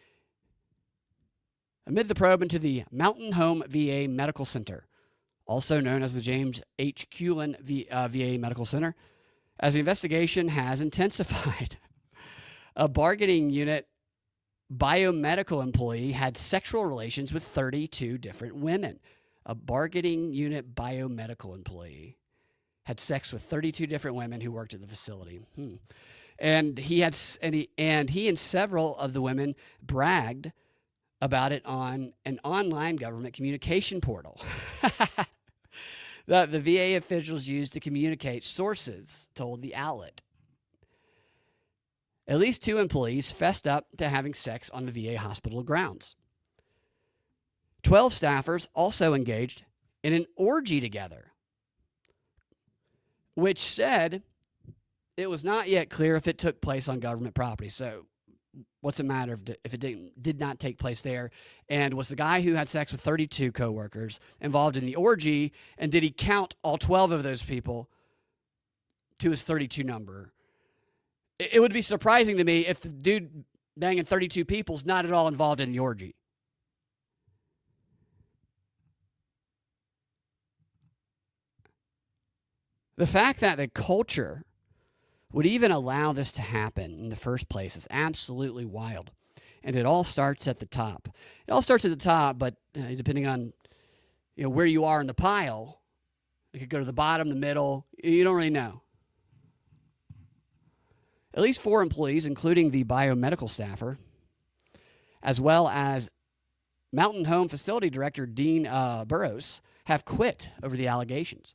Amid the probe into the Mountain Home VA Medical Center, also known as the James H. Cullen VA Medical Center, as the investigation has intensified. A bargaining unit biomedical employee had sexual relations with 32 different women. A bargaining unit biomedical employee had sex with 32 different women who worked at the facility. And he and several of the women bragged about it on an online government communication portal that the VA officials used to communicate, sources told the outlet. At least 2 employees fessed up to having sex on the VA hospital grounds. 12 staffers also engaged in an orgy together, which said it was not yet clear if it took place on government property. So what's it matter if it did not take place there? And was the guy who had sex with 32 coworkers involved in the orgy, and did he count all 12 of those people to his 32 number? It would be surprising to me if the dude banging 32 people is not at all involved in the orgy. The fact that the culture would even allow this to happen in the first place is absolutely wild. And it all starts at the top. It all starts at the top, but depending on where you are in the pile, it could go to the bottom, the middle. You don't really know. At least 4 employees, including the biomedical staffer, as well as Mountain Home Facility Director Dean Burrows, have quit over the allegations,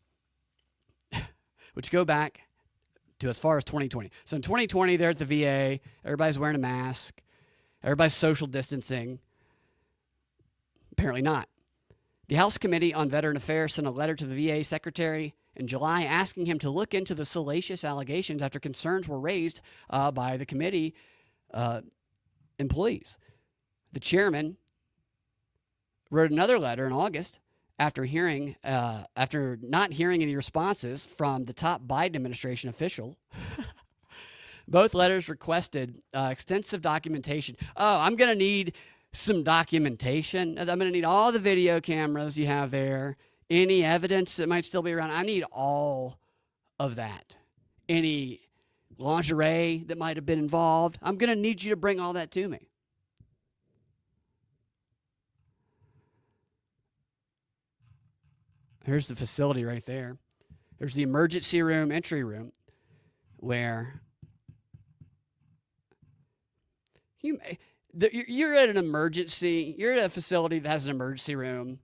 which go back to as far as 2020. So in 2020, they're at the VA. Everybody's wearing a mask. Everybody's social distancing. Apparently not. The House Committee on Veteran Affairs sent a letter to the VA secretary in July asking him to look into the salacious allegations after concerns were raised by the committee employees. The chairman wrote another letter in August after not hearing any responses from the top Biden administration official. Both letters requested extensive documentation. Oh, I'm going to need some documentation. I'm going to need all the video cameras you have there, any evidence that might still be around. I need all of that. Any lingerie that might have been involved. I'm going to need you to bring all that to me. Here's the facility right there. There's the emergency room, entry room, where you're at an emergency. You're at a facility that has an emergency room,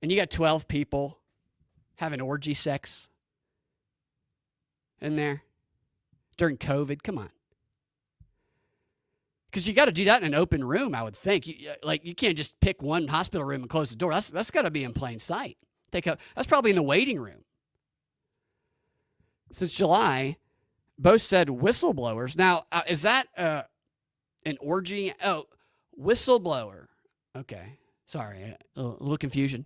and you got 12 people having orgy sex in there during COVID. Come on. Because you got to do that in an open room, I would think. You can't just pick one hospital room and close the door. That's got to be in plain sight That's probably in the waiting room. Since July, both said whistleblowers. Now, is that an orgy? Oh, whistleblower. Okay. Sorry, a little confusion.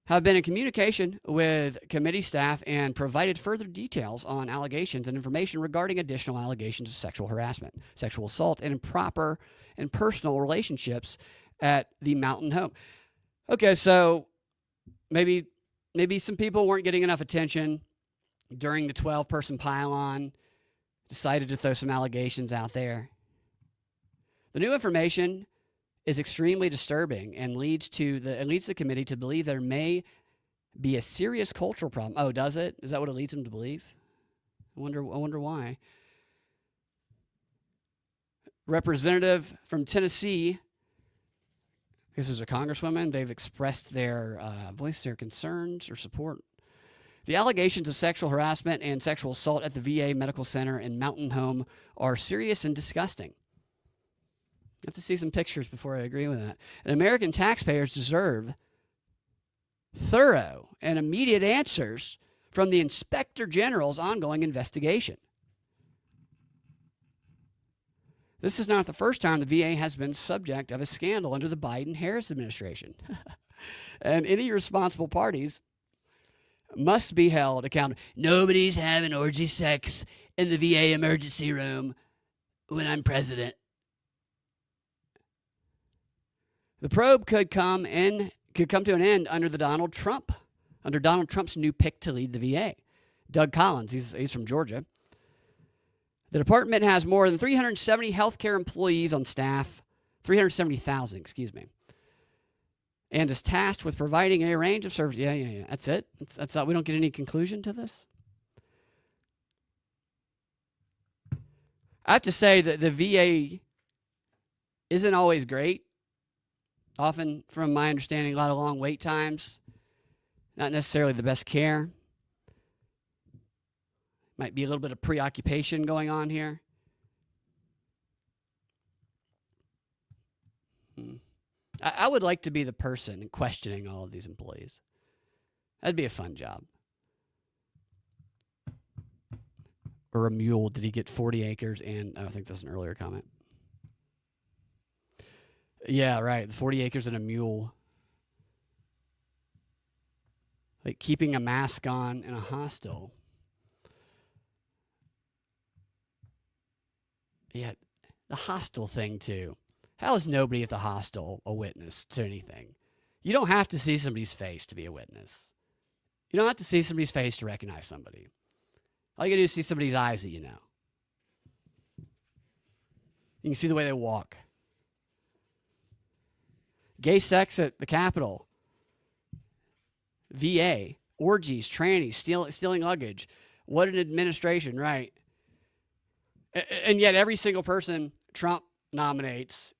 Have been in communication with committee staff and provided further details on allegations and information regarding additional allegations of sexual harassment, sexual assault, and improper and personal relationships at the Mountain home. Okay, so maybe some people weren't getting enough attention during the 12-person pile-on, decided to throw some allegations out there. The new information is extremely disturbing and leads the committee to believe there may be a serious cultural problem. Oh, does it? Is that what it leads them to believe? I wonder why. Representative from Tennessee, this is a congresswoman, they've expressed their voiced their concerns or support. The allegations of sexual harassment and sexual assault at the VA Medical Center and Mountain Home are serious and disgusting. I have to see some pictures before I agree with that. And American taxpayers deserve thorough and immediate answers from the Inspector General's ongoing investigation. This is not the first time the VA has been subject of a scandal under the Biden-Harris administration. And any responsible parties must be held accountable. Nobody's having orgy sex in the VA emergency room when I'm president. The probe could come to an end under Donald Trump's new pick to lead the VA, Doug Collins. He's from Georgia. The department has more than 370 healthcare employees on staff, 370,000, excuse me, and is tasked with providing a range of services. Yeah. That's it. That's we don't get any conclusion to this. I have to say that the VA isn't always great. Often, from my understanding, a lot of long wait times, not necessarily the best care. Might be a little bit of preoccupation going on here. I would like to be the person questioning all of these employees. That'd be a fun job. Or a mule. Did he get 40 acres? And I think that's an earlier comment. Yeah, right. 40 acres and a mule. Like keeping a mask on in a hostel. Yeah, the hostel thing too. How is nobody at the hostel a witness to anything? You don't have to see somebody's face to be a witness. You don't have to see somebody's face to recognize somebody. All you gotta do is see somebody's eyes that you know. You can see the way they walk. Gay sex at the Capitol. VA. Orgies, trannies, stealing luggage. What an administration, right? And yet every single person Trump nominates,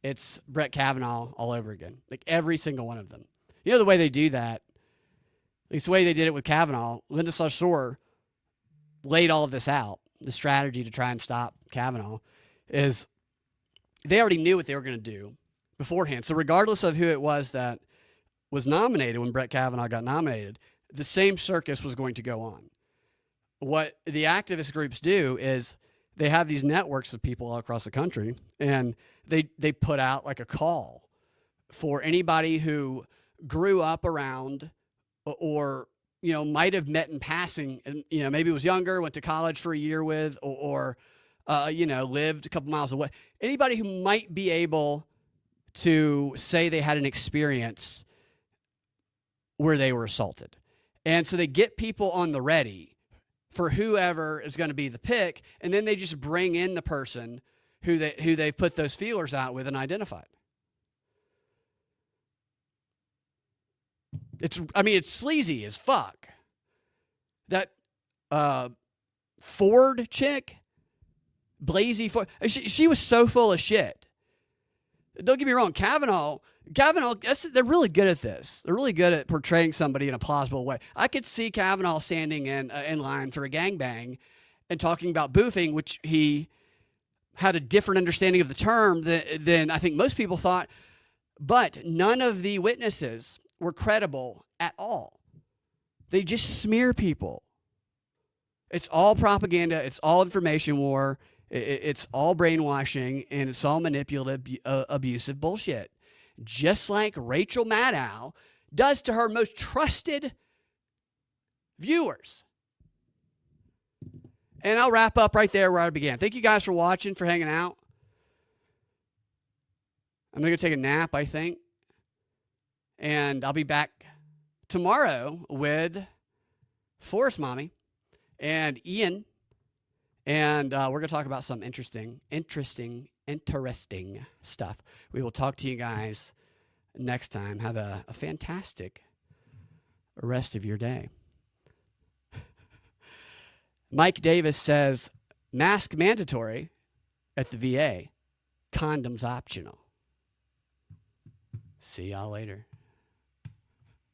it's Brett Kavanaugh all over again. Like every single one of them. You know the way they do that, at least the way they did it with Kavanaugh, Linda Sarsour laid all of this out. The strategy to try and stop Kavanaugh is they already knew what they were going to do beforehand. So regardless of who it was that was nominated when Brett Kavanaugh got nominated, the same circus was going to go on. What the activist groups do is they have these networks of people all across the country, and they put out like a call for anybody who grew up around or might have met in passing, and maybe was younger, went to college for a year with, or lived a couple miles away. Anybody who might be able to say they had an experience where they were assaulted. And so they get people on the ready for whoever is going to be the pick, and then they just bring in the person who they've put those feelers out with and identified. It's sleazy as fuck. That Ford chick, Blasey Ford, she was so full of shit. Don't get me wrong, Kavanaugh, they're really good at this. They're really good at portraying somebody in a plausible way. I could see Kavanaugh standing in line for a gangbang and talking about boofing, which he had a different understanding of the term than I think most people thought. But none of the witnesses were credible at all. They just smear people. It's all propaganda. It's all information war. It's all brainwashing, and it's all manipulative, abusive bullshit. Just like Rachel Maddow does to her most trusted viewers. And I'll wrap up right there where I began. Thank you guys for watching, for hanging out. I'm going to go take a nap, I think. And I'll be back tomorrow with Forest Mommy and Ian. And we're going to talk about some interesting stuff. We will talk to you guys next time. Have a fantastic rest of your day. Mike Davis says, mask mandatory at the VA, condoms optional. See y'all later.